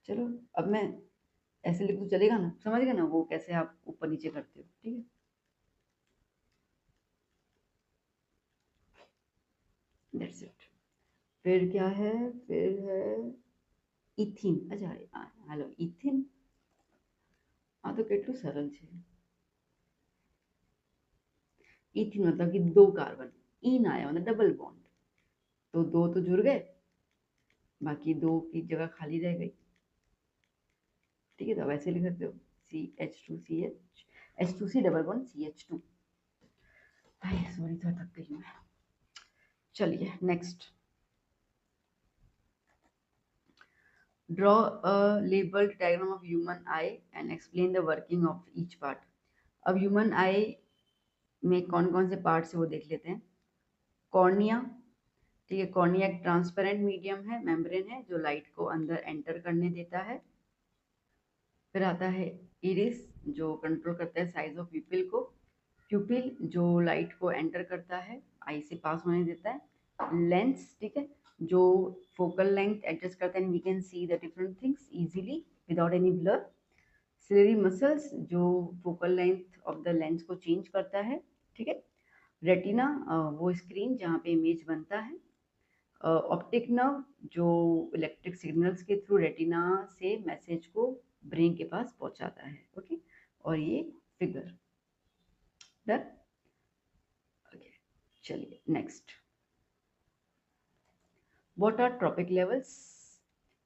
Speaker 1: चलो, अब मैं ऐसे लिख दूं, चलेगा ना, समझ गए ना वो कैसे आप ऊपर नीचे करते हो। ठीक है, दैट्स इट। फिर क्या है, फिर है इथिन। अच्छा, हेलो इथिन। हाँ, तो કેટલું સરળ છે। इथिन मतलब कि 2 कार्बन, इन आया मतलब डबल बॉन्ड, तो दो तो जुड़ गए, बाकी 2 की जगह खाली रह गई। ठीक है, तो अब ऐसे लिख सकते हो, H2 double bond CH2। Sorry, थोड़ा थक गई मैं। चलिए next, draw a labelled diagram of human I and explain the working of each part. अब ह्यूमन आई में कौन कौन से पार्ट्स है वो देख लेते हैं। कॉर्निया, ठीक है, कॉर्निया एक ट्रांसपेरेंट मीडियम है, मेम्ब्रेन है, जो लाइट को अंदर एंटर करने देता है। फिर आता है इरिस, जो कंट्रोल करता है साइज ऑफ प्यूपिल को। प्यूपिल जो लाइट को एंटर करता है, आई से पास होने देता है। लेंस, ठीक है, जो फोकल लेंथ एडजस्ट करता है, we can see the different things easily without any blur. Ciliary muscles जो focal length of the lens को चेंज करता है। ठीक है, रेटिना वो स्क्रीन जहाँ पे इमेज बनता है। ऑप्टिक नर्व जो इलेक्ट्रिक सिग्नल्स के थ्रू रेटिना से मैसेज को ब्रेन के पास पहुंचाता है। ओके, और ये फिगर डन। ओके, चलिए next, what are trophic levels?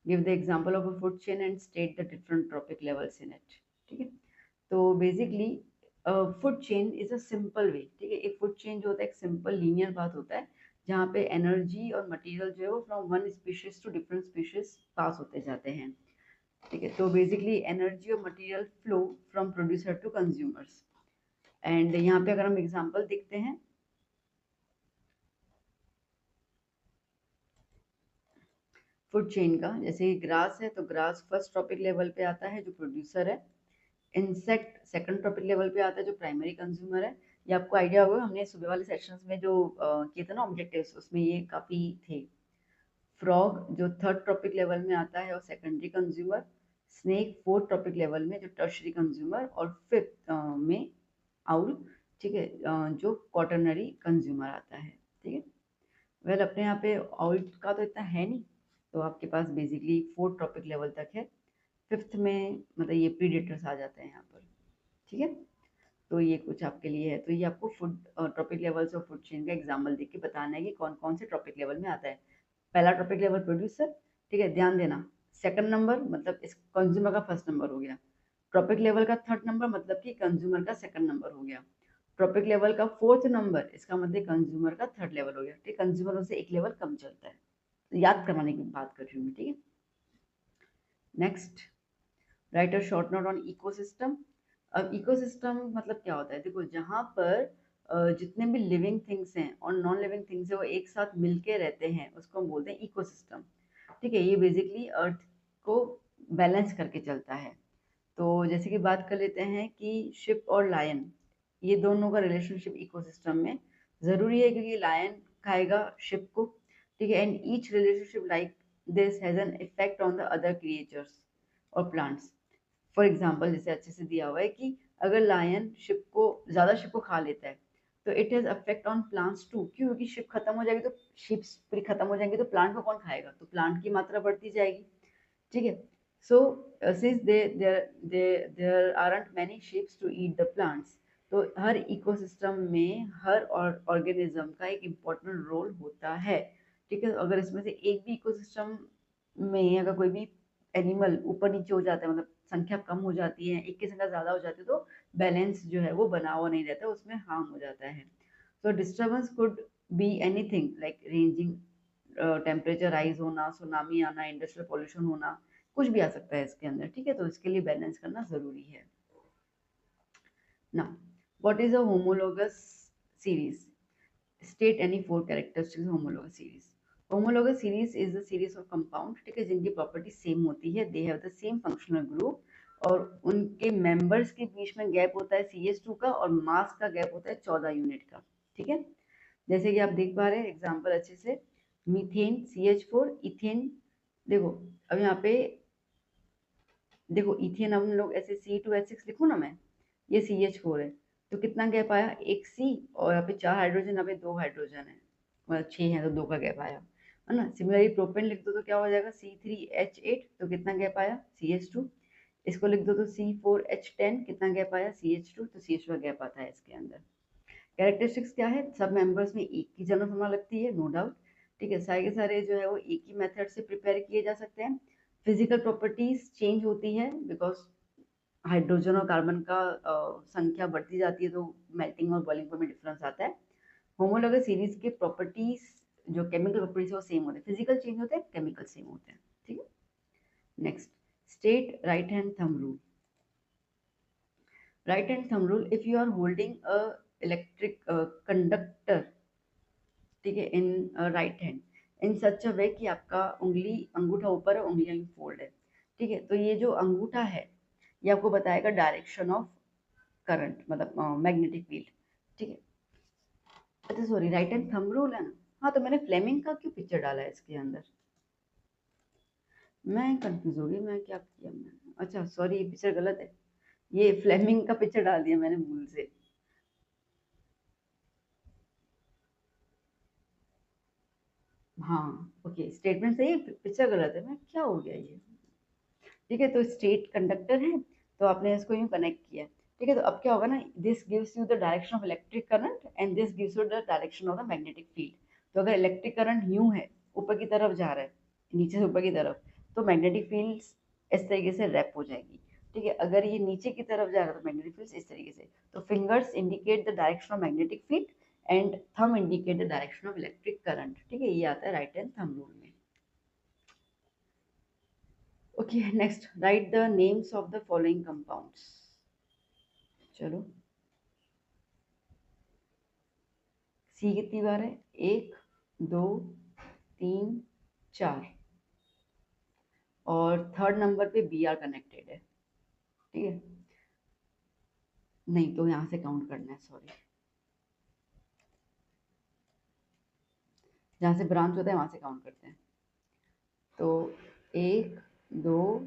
Speaker 1: Give the example of a food chain and state the different trophic levels in it. ठीक है, तो basically food chain is a simple way. ठीक है, एक फूड चेन जो होता है एक सिंपल लीनियर बात होता है, जहाँ पे एनर्जी और मटेरियल जो है वो from one species to different species pass होते जाते हैं। ठीक है, तो बेसिकली एनर्जी और material flow from producer to consumers. And यहाँ पे अगर हम एग्जांपल देखते हैं फूड चेन का, जैसे ग्रास है तो ग्रास फर्स्ट ट्रॉपिक लेवल पे आता है जो प्रोड्यूसर है। इंसेक्ट सेकंड ट्रॉपिक लेवल पे आता है जो प्राइमरी कंज्यूमर है। ये आपको आइडिया होगा, हमने सुबह वाले सेशंस में जो किए थे ना ऑब्जेक्टिव्स, उसमें ये काफ़ी थे। फ्रॉग जो थर्ड ट्रॉपिक लेवल में आता है और secondary consumer. Snake fourth trophic level में जो टर्शरी कंज्यूमर, और फिफ्थ में आउल, ठीक है, जो क्वाटरनरी कंज्यूमर आता है। ठीक है, वेल अपने यहाँ पे आउल का तो इतना है नहीं, तो आपके पास बेसिकली फोर्थ ट्रॉपिक लेवल तक है। फिफ्थ में मतलब ये प्रीडेटर्स आ जाते हैं यहाँ पर। ठीक है, तो ये कुछ आपके लिए है, तो ये आपको फूड ट्रॉपिक लेवल्स और फूड चेन का एग्जाम्पल देख के बताना है कि कौन कौन से ट्रॉपिक लेवल में आता है। पहला ट्रॉपिक लेवल प्रोड्यूसर, ठीक है, ध्यान देना, सेकंड नंबर मतलब इस कंज्यूमर का फर्स्ट नंबर हो गया। ट्रॉपिक लेवल का थर्ड नंबर मतलब कि कंज्यूमर का सेकंड नंबर हो गया। ट्रॉपिक लेवल का फोर्थ नंबर इसका मतलब कंज्यूमर का थर्ड लेवल हो गया। ठीक, कंज्यूमर से एक लेवल कम चलता है, तो याद करवाने की बात कर रही हूँ मैं। ठीक है, next, right a short note on ecosystem. अब इकोसिस्टम मतलब क्या होता है? देखो, जहाँ पर जितने भी लिविंग थिंग्स हैं और नॉन लिविंग थिंग्स हैं वो एक साथ मिलके रहते हैं, उसको हम बोलते हैं इकोसिस्टम। ठीक है, ये बेसिकली अर्थ को बैलेंस करके चलता है। तो जैसे कि बात कर लेते हैं कि शिप और लायन, ये दोनों का रिलेशनशिप इकोसिस्टम में ज़रूरी है, क्योंकि लायन खाएगा शिप को। ठीक है, and each relationship like this has an effect on the other creatures और प्लांट्स। फॉर एग्जाम्पल, जैसे अच्छे से दिया हुआ है कि अगर लायन शिप को ज़्यादा शिप को खा लेता है तो it has affect on plants too. क्यों? क्योंकि शिप खत्म हो जाएगी तो शिप्स पूरी खत्म हो जाएंगी तो प्लांट को कौन खाएगा? तो प्लांट की मात्रा बढ़ती जाएगी। ठीक है, so since there aren't many sheeps to eat the plants, तो हर इकोसिस्टम में हर ऑर्गेनिज्म का एक इम्पोर्टेंट रोल होता है। ठीक है, अगर इसमें से एक भी इकोसिस्टम में अगर कोई भी एनिमल ऊपर नीचे हो जाता है, मतलब संख्या कम हो जाती है, एक की संख्या ज़्यादा हो जाती है, तो बैलेंस जो है वो बना हुआ नहीं रहता, उसमें हार्म हो जाता है। So disturbance could be anything like ranging temperature rise होना, सुनामी आना, इंडस्ट्रियल पॉल्यूशन होना, कुछ भी आ सकता है इसके अंदर। ठीक है, तो इसके लिए बैलेंस करना ज़रूरी है ना। What is a homologous series? State any four characteristics homologous series. Homologous series is the series of compound, ठीक है, जिनकी प्रॉपर्टी सेम होती है, they have the same functional group, और उनके मेंबर्स के बीच में गैप होता है CH2 का, और मास का गैप होता है 14 यूनिट का। ठीक है, जैसे कि आप देख पा रहे हैं एग्जांपल अच्छे से, मीथेन CH4, इथेन। देखो, अब यहाँ पे देखो, इथेन हम लोग ऐसे C2H6 लिखूँ ना मैं, ये CH4 है, तो कितना गैप आया? एक C, और यहाँ पे 4 हाइड्रोजन, यहाँ पे 2 हाइड्रोजन है, मतलब 6 है तो 2 का गैप आया, है ना। सिमिलरली प्रोपेन लिख दो तो क्या हो जाएगा? C3H8, तो कितना गैप आया? CH2। इसको लिख दो तो C4H10, कितना गैप आया? CH2, तो CH2 का गैप आता है इसके अंदर। कैरेक्टरिस्टिक्स क्या है? सब मेंबर्स में एक ही जनरल फॉर्मूला लगती है, नो डाउट। ठीक है, सारे के सारे जो है वो एक ही मेथड से प्रिपेयर किए जा सकते हैं। फिजिकल प्रॉपर्टीज चेंज होती है बिकॉज हाइड्रोजन और कार्बन का संख्या बढ़ती जाती है, तो मेल्टिंग और बॉइलिंग पॉइंट में डिफरेंस आता है। होमोलॉगस सीरीज के प्रॉपर्टीज, जो केमिकल प्रॉपर्टीज है वो सेम होते हैं, फिजिकल चेंज होते हैं, केमिकल सेम होते हैं। ठीक है, next, state right hand thumb rule. Right hand thumb rule, if you are holding a electric conductor, ठीक है, इन राइट हैंड इन सच अ वे कि आपका उंगली, अंगूठा ऊपर है, उंगलियां फोल्ड है। ठीक है, तो ये जो अंगूठा है ये आपको बताएगा डायरेक्शन ऑफ करंट, मतलब मैग्नेटिक फील्ड। ठीक है, अच्छा sorry, right hand thumb rule है ना। हाँ, तो मैंने फ्लेमिंग का क्यों पिक्चर डाला है इसके अंदर? मैं कंफ्यूज हो गई, मैं क्या किया मैंने? अच्छा सॉरी, ये पिक्चर गलत है, ये फ्लेमिंग का पिक्चर डाल दिया मैंने भूल से। हाँ, ओके, स्टेटमेंट सही है, पिक्चर गलत है, मैं क्या हो गया ये। ठीक है, तो स्टेट कंडक्टर है, तो आपने इसको यूं कनेक्ट किया। ठीक है, तो अब क्या होगा ना, this gives you the direction of electric current and this gives you the direction of the magnetic field. तो अगर इलेक्ट्रिक करंट यूं है, ऊपर की तरफ जा रहा है, नीचे से ऊपर की तरफ, तो मैग्नेटिक फील्ड इस तरीके से रैप हो जाएगी। ठीक है, अगर ये नीचे की तरफ जा रहा है तो मैग्नेटिक फील्ड इस तरीके से। तो fingers indicate the direction of magnetic field and thumb indicate the direction of electric current. ठीक है, ये आता है राइट हैंड थंब रूल में। Okay, next, write the names of the following compounds. चलो, सी कितनी बार है? एक, दो, तीन, चार, और थर्ड नंबर पे बी आर कनेक्टेड है। ठीक है, नहीं तो यहाँ से काउंट करना है, सॉरी, जहाँ से ब्रांच होता है वहां से काउंट करते हैं। तो एक, दो,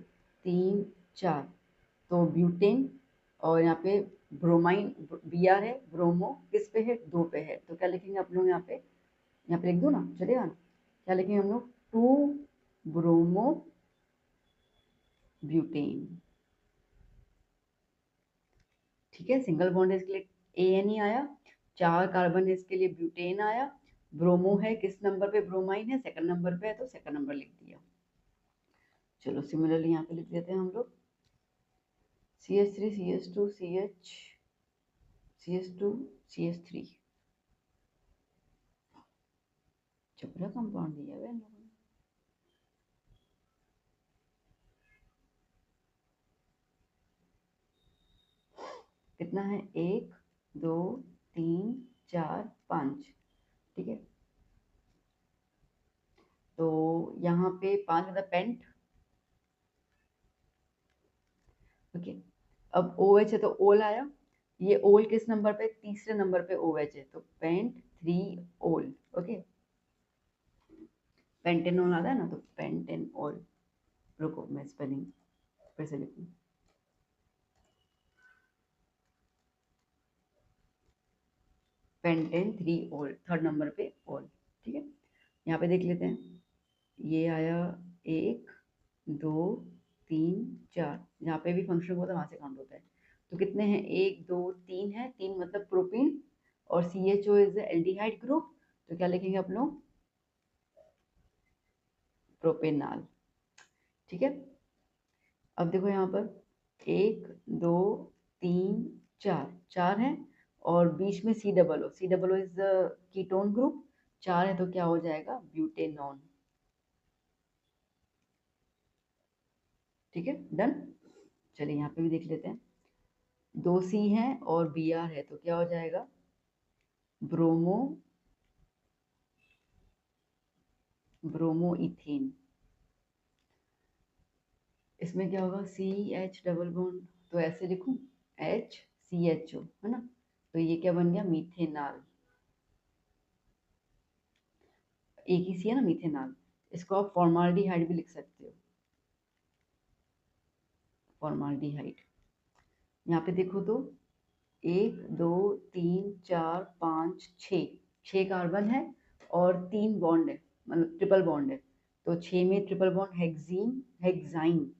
Speaker 1: तीन, चार, तो ब्यूटेन, और यहाँ पे ब्रोमाइन, बी आर है, ब्रोमो किस पे है? दो पे है, तो क्या लिखेंगे आप लोग? यहाँ पे लिख दो ना, चलेगा ना? क्या लिखेंगे हम लोग? To bromo butane. ठीक है, सिंगल बॉन्ड है इसके लिए AN ही आया, चार कार्बन है इसके लिए ब्यूटेन आया, ब्रोमो है किस नंबर पे? ब्रोमाइन है सेकंड नंबर पे है, तो सेकंड नंबर लिख दिया। चलो सिमिलरली यहाँ पे लिख देते हैं हम लोग CH3 CH2 CH2 CH3। चपरा कंपाउंड दिया हुआ है इन लोगों ने। कितना है 1 2 3 4 5, ठीक है। तो यहाँ पे 5 मतलब पेंट, ओके। अब OH है तो ओल आया, ये ओल किस नंबर पे, तीसरे नंबर पे OH है तो पेंट 3 ओल, ओके। पेंटेनॉल आता है ना, तो पेंटेनॉल। रुको मैं स्पेलिंग फिर से लिखूं, पेंटेन 3 ओल, थर्ड नंबर पे ओल, ठीक है। यहाँ पे देख लेते हैं, ये आया 1 2 3 4, यहाँ पे भी फंक्शन होता है वहां से काउंट होता है। तो कितने हैं, 1 2 3 है, 3 मतलब प्रोपीन, और CHO इज एल्डिहाइड ग्रुप, तो क्या लिखेंगे आप लोग, प्रोपेनाल, ठीक है। अब देखो यहाँ पर 1 2 3 4, 4 है, और बीच में C double O is ketone group, 4 है तो क्या हो जाएगा, ब्यूटेनॉन, ठीक है, डन। चलिए यहाँ पे भी देख लेते हैं, 2 C है और Br है तो क्या हो जाएगा, ब्रोमो ब्रोमो इथेन। इसमें क्या होगा, CH डबल बॉन्ड, तो ऐसे लिखूं HCHO, है ना, तो ये क्या बन गया, मीथेनाल, एक ही सी है ना, मीथेनाल। इसको आप फॉर्माल्डिहाइड भी लिख सकते हो, फॉर्माल्डिहाइड। यहाँ पे देखो तो 1 2 3 4 5 6, 6 कार्बन है और 3 बॉन्ड है, मतलब ट्रिपल बॉन्ड है, तो 6 में ट्रिपल बॉन्ड हेक्साइन,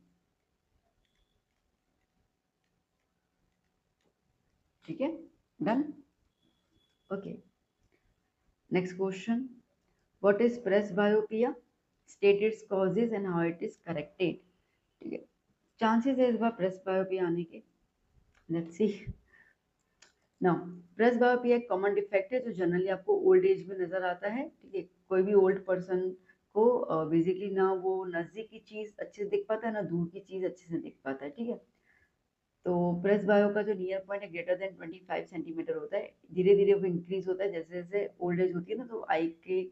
Speaker 1: ठीक है, done, okay. Next question, what is presbyopia, state its causes and how it is corrected, ठीक है। चांसेस है इस बार प्रेसबायोपिया आने के, लेट्स सी। नाउ प्रेसबायोपिया एक कॉमन डिफेक्ट है जो जनरली आपको ओल्ड एज में नजर आता है, ठीक है। कोई भी ओल्ड पर्सन को बेसिकली ना वो नजदीक की चीज अच्छे से दिख पाता है, ना दूर की चीज अच्छे से दिख पाता है, ठीक है। तो प्रेस बायो का जो नियर पॉइंट है ग्रेटर देन 25 सेंटीमीटर होता है, धीरे धीरे वो इंक्रीज होता है, जैसे जैसे ओल्ड एज होती है ना, तो आई के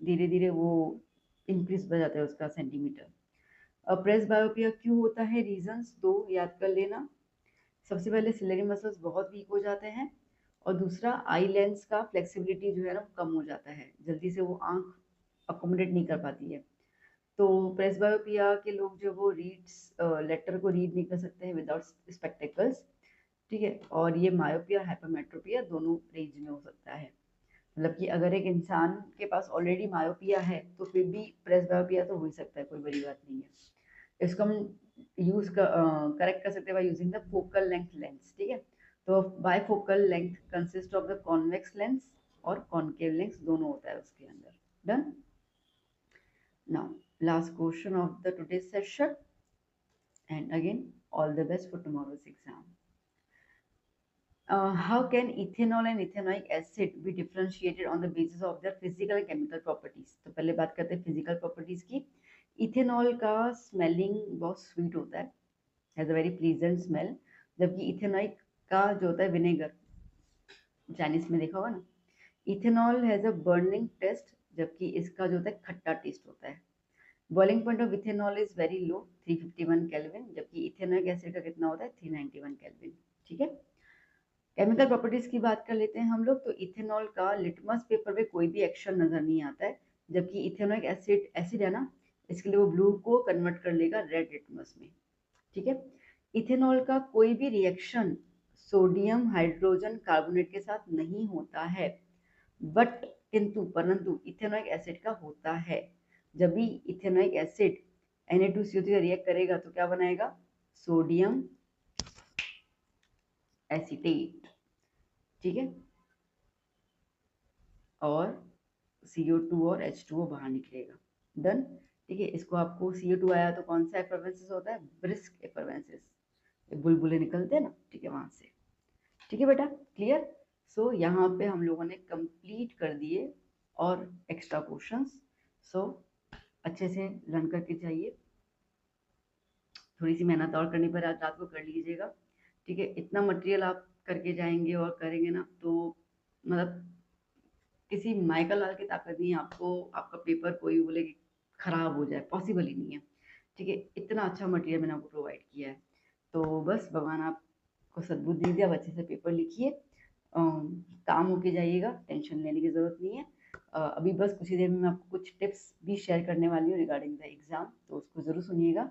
Speaker 1: धीरे धीरे वो इंक्रीज हो जाता है उसका सेंटीमीटर। अब प्रेस बायोपिया क्यों होता है, रीजंस दो याद कर लेना। सबसे पहले सिलेरी मसल्स बहुत वीक हो जाते हैं, और दूसरा आई लेंस का फ्लेक्सिबिलिटी जो है ना कम हो जाता है, जल्दी से वो आंख अकोमोडेट नहीं कर पाती है। तो प्रेसबायोपिया के लोग जो वो रीड्स लेटर को रीड नहीं कर सकते हैं विदाउट स्पेक्टेकल्स, ठीक है। और ये मायोपिया हाइपरमेट्रोपिया दोनों रेंज में हो सकता है, मतलब कि अगर एक इंसान के पास ऑलरेडी मायोपिया है तो फिर भी प्रेसबायोपिया तो हो ही सकता है, कोई बड़ी बात नहीं है। इसको हम करेक्ट कर सकते हैं bye using the focal length lens, ठीक है। तो bye focal length consist of the convex lens और कॉनकेव लेंस, दोनों होता है उसके अंदर, done. Now last question of the today's session, and again all the best for tomorrow's exam. How can ethanol and ethanoic acid be differentiated on the basis of their physical and chemical properties? तो पहले बात करते हैं फिजिकल प्रॉपर्टीज की। इथेनॉल का स्मेलिंग बहुत स्वीट होता है, has a very pleasant smell, जबकि इथेनॉइक का जो होता है विनेगर, चाइनीज में देखा होगा ना, ethanol has a burning taste, जबकि इसका जो होता है खट्टा टेस्ट होता है। Boiling point of ethanol is very low 351 kelvin, जबकि इथेनॉइक एसिड का कितना होता है 391 केल्विन, ठीक है। केमिकल प्रॉपर्टीज की बात कर लेते हैं हम लोग, तो इथेनॉल का लिटमस पेपर पे कोई भी एक्शन नजर नहीं आता है, जबकि इथेनॉइक एसिड एसिड है ना, इसके लिए वो ब्लू को कन्वर्ट कर लेगा रेड लिटमस में, ठीक है। इथेनॉल का कोई भी रिएक्शन सोडियम हाइड्रोजन कार्बोनेट के साथ नहीं होता है, बट किंतु परंतु इथेनॉइक एसिड का होता है। जब भी इथेनॉइक एसिड Na2CO3 रिएक्ट करेगा तो क्या बनाएगा, सोडियम एसीटेट, ठीक है, और CO2 और H2O बाहर निकलेगा, डन। ठीक है, इसको आपको CO2 आया तो कौन सा एफरवेंसेस होता है, ब्रिस्क एफरवेंसेस, बुलबुले निकलते हैं ना, ठीक है, वहां से। ठीक है बेटा, क्लियर। सो यहाँ पे हम लोगों ने कंप्लीट कर दिए और एक्स्ट्रा क्वेश्चंस। सो अच्छे से लर्न करके जाइए, थोड़ी सी मेहनत और करनी पड़े, आज रात को कर लीजिएगा। ठीक है, इतना मटेरियल आप करके जाएंगे और करेंगे ना तो मतलब किसी माइकल लाल की ताकत नहीं है आपको, आपका पेपर कोई बोले कि खराब हो जाए, पॉसिबल ही नहीं है। ठीक है, इतना अच्छा मटेरियल मैंने आपको प्रोवाइड किया है। तो बस भगवान आपको सद्बुद्धि दे, आप अच्छे से पेपर लिखिए, काम होके जाइएगा, टेंशन लेने की ज़रूरत नहीं है। अभी बस कुछ ही देर में मैं आपको कुछ टिप्स भी शेयर करने वाली हूँ रिगार्डिंग द एग्ज़ाम, तो उसको ज़रूर सुनिएगा।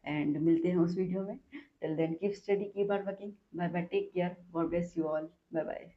Speaker 1: एंड मिलते हैं उस वीडियो में। Till then keep study, keep hard working. Bye bye, take care, God bless you all, bye bye.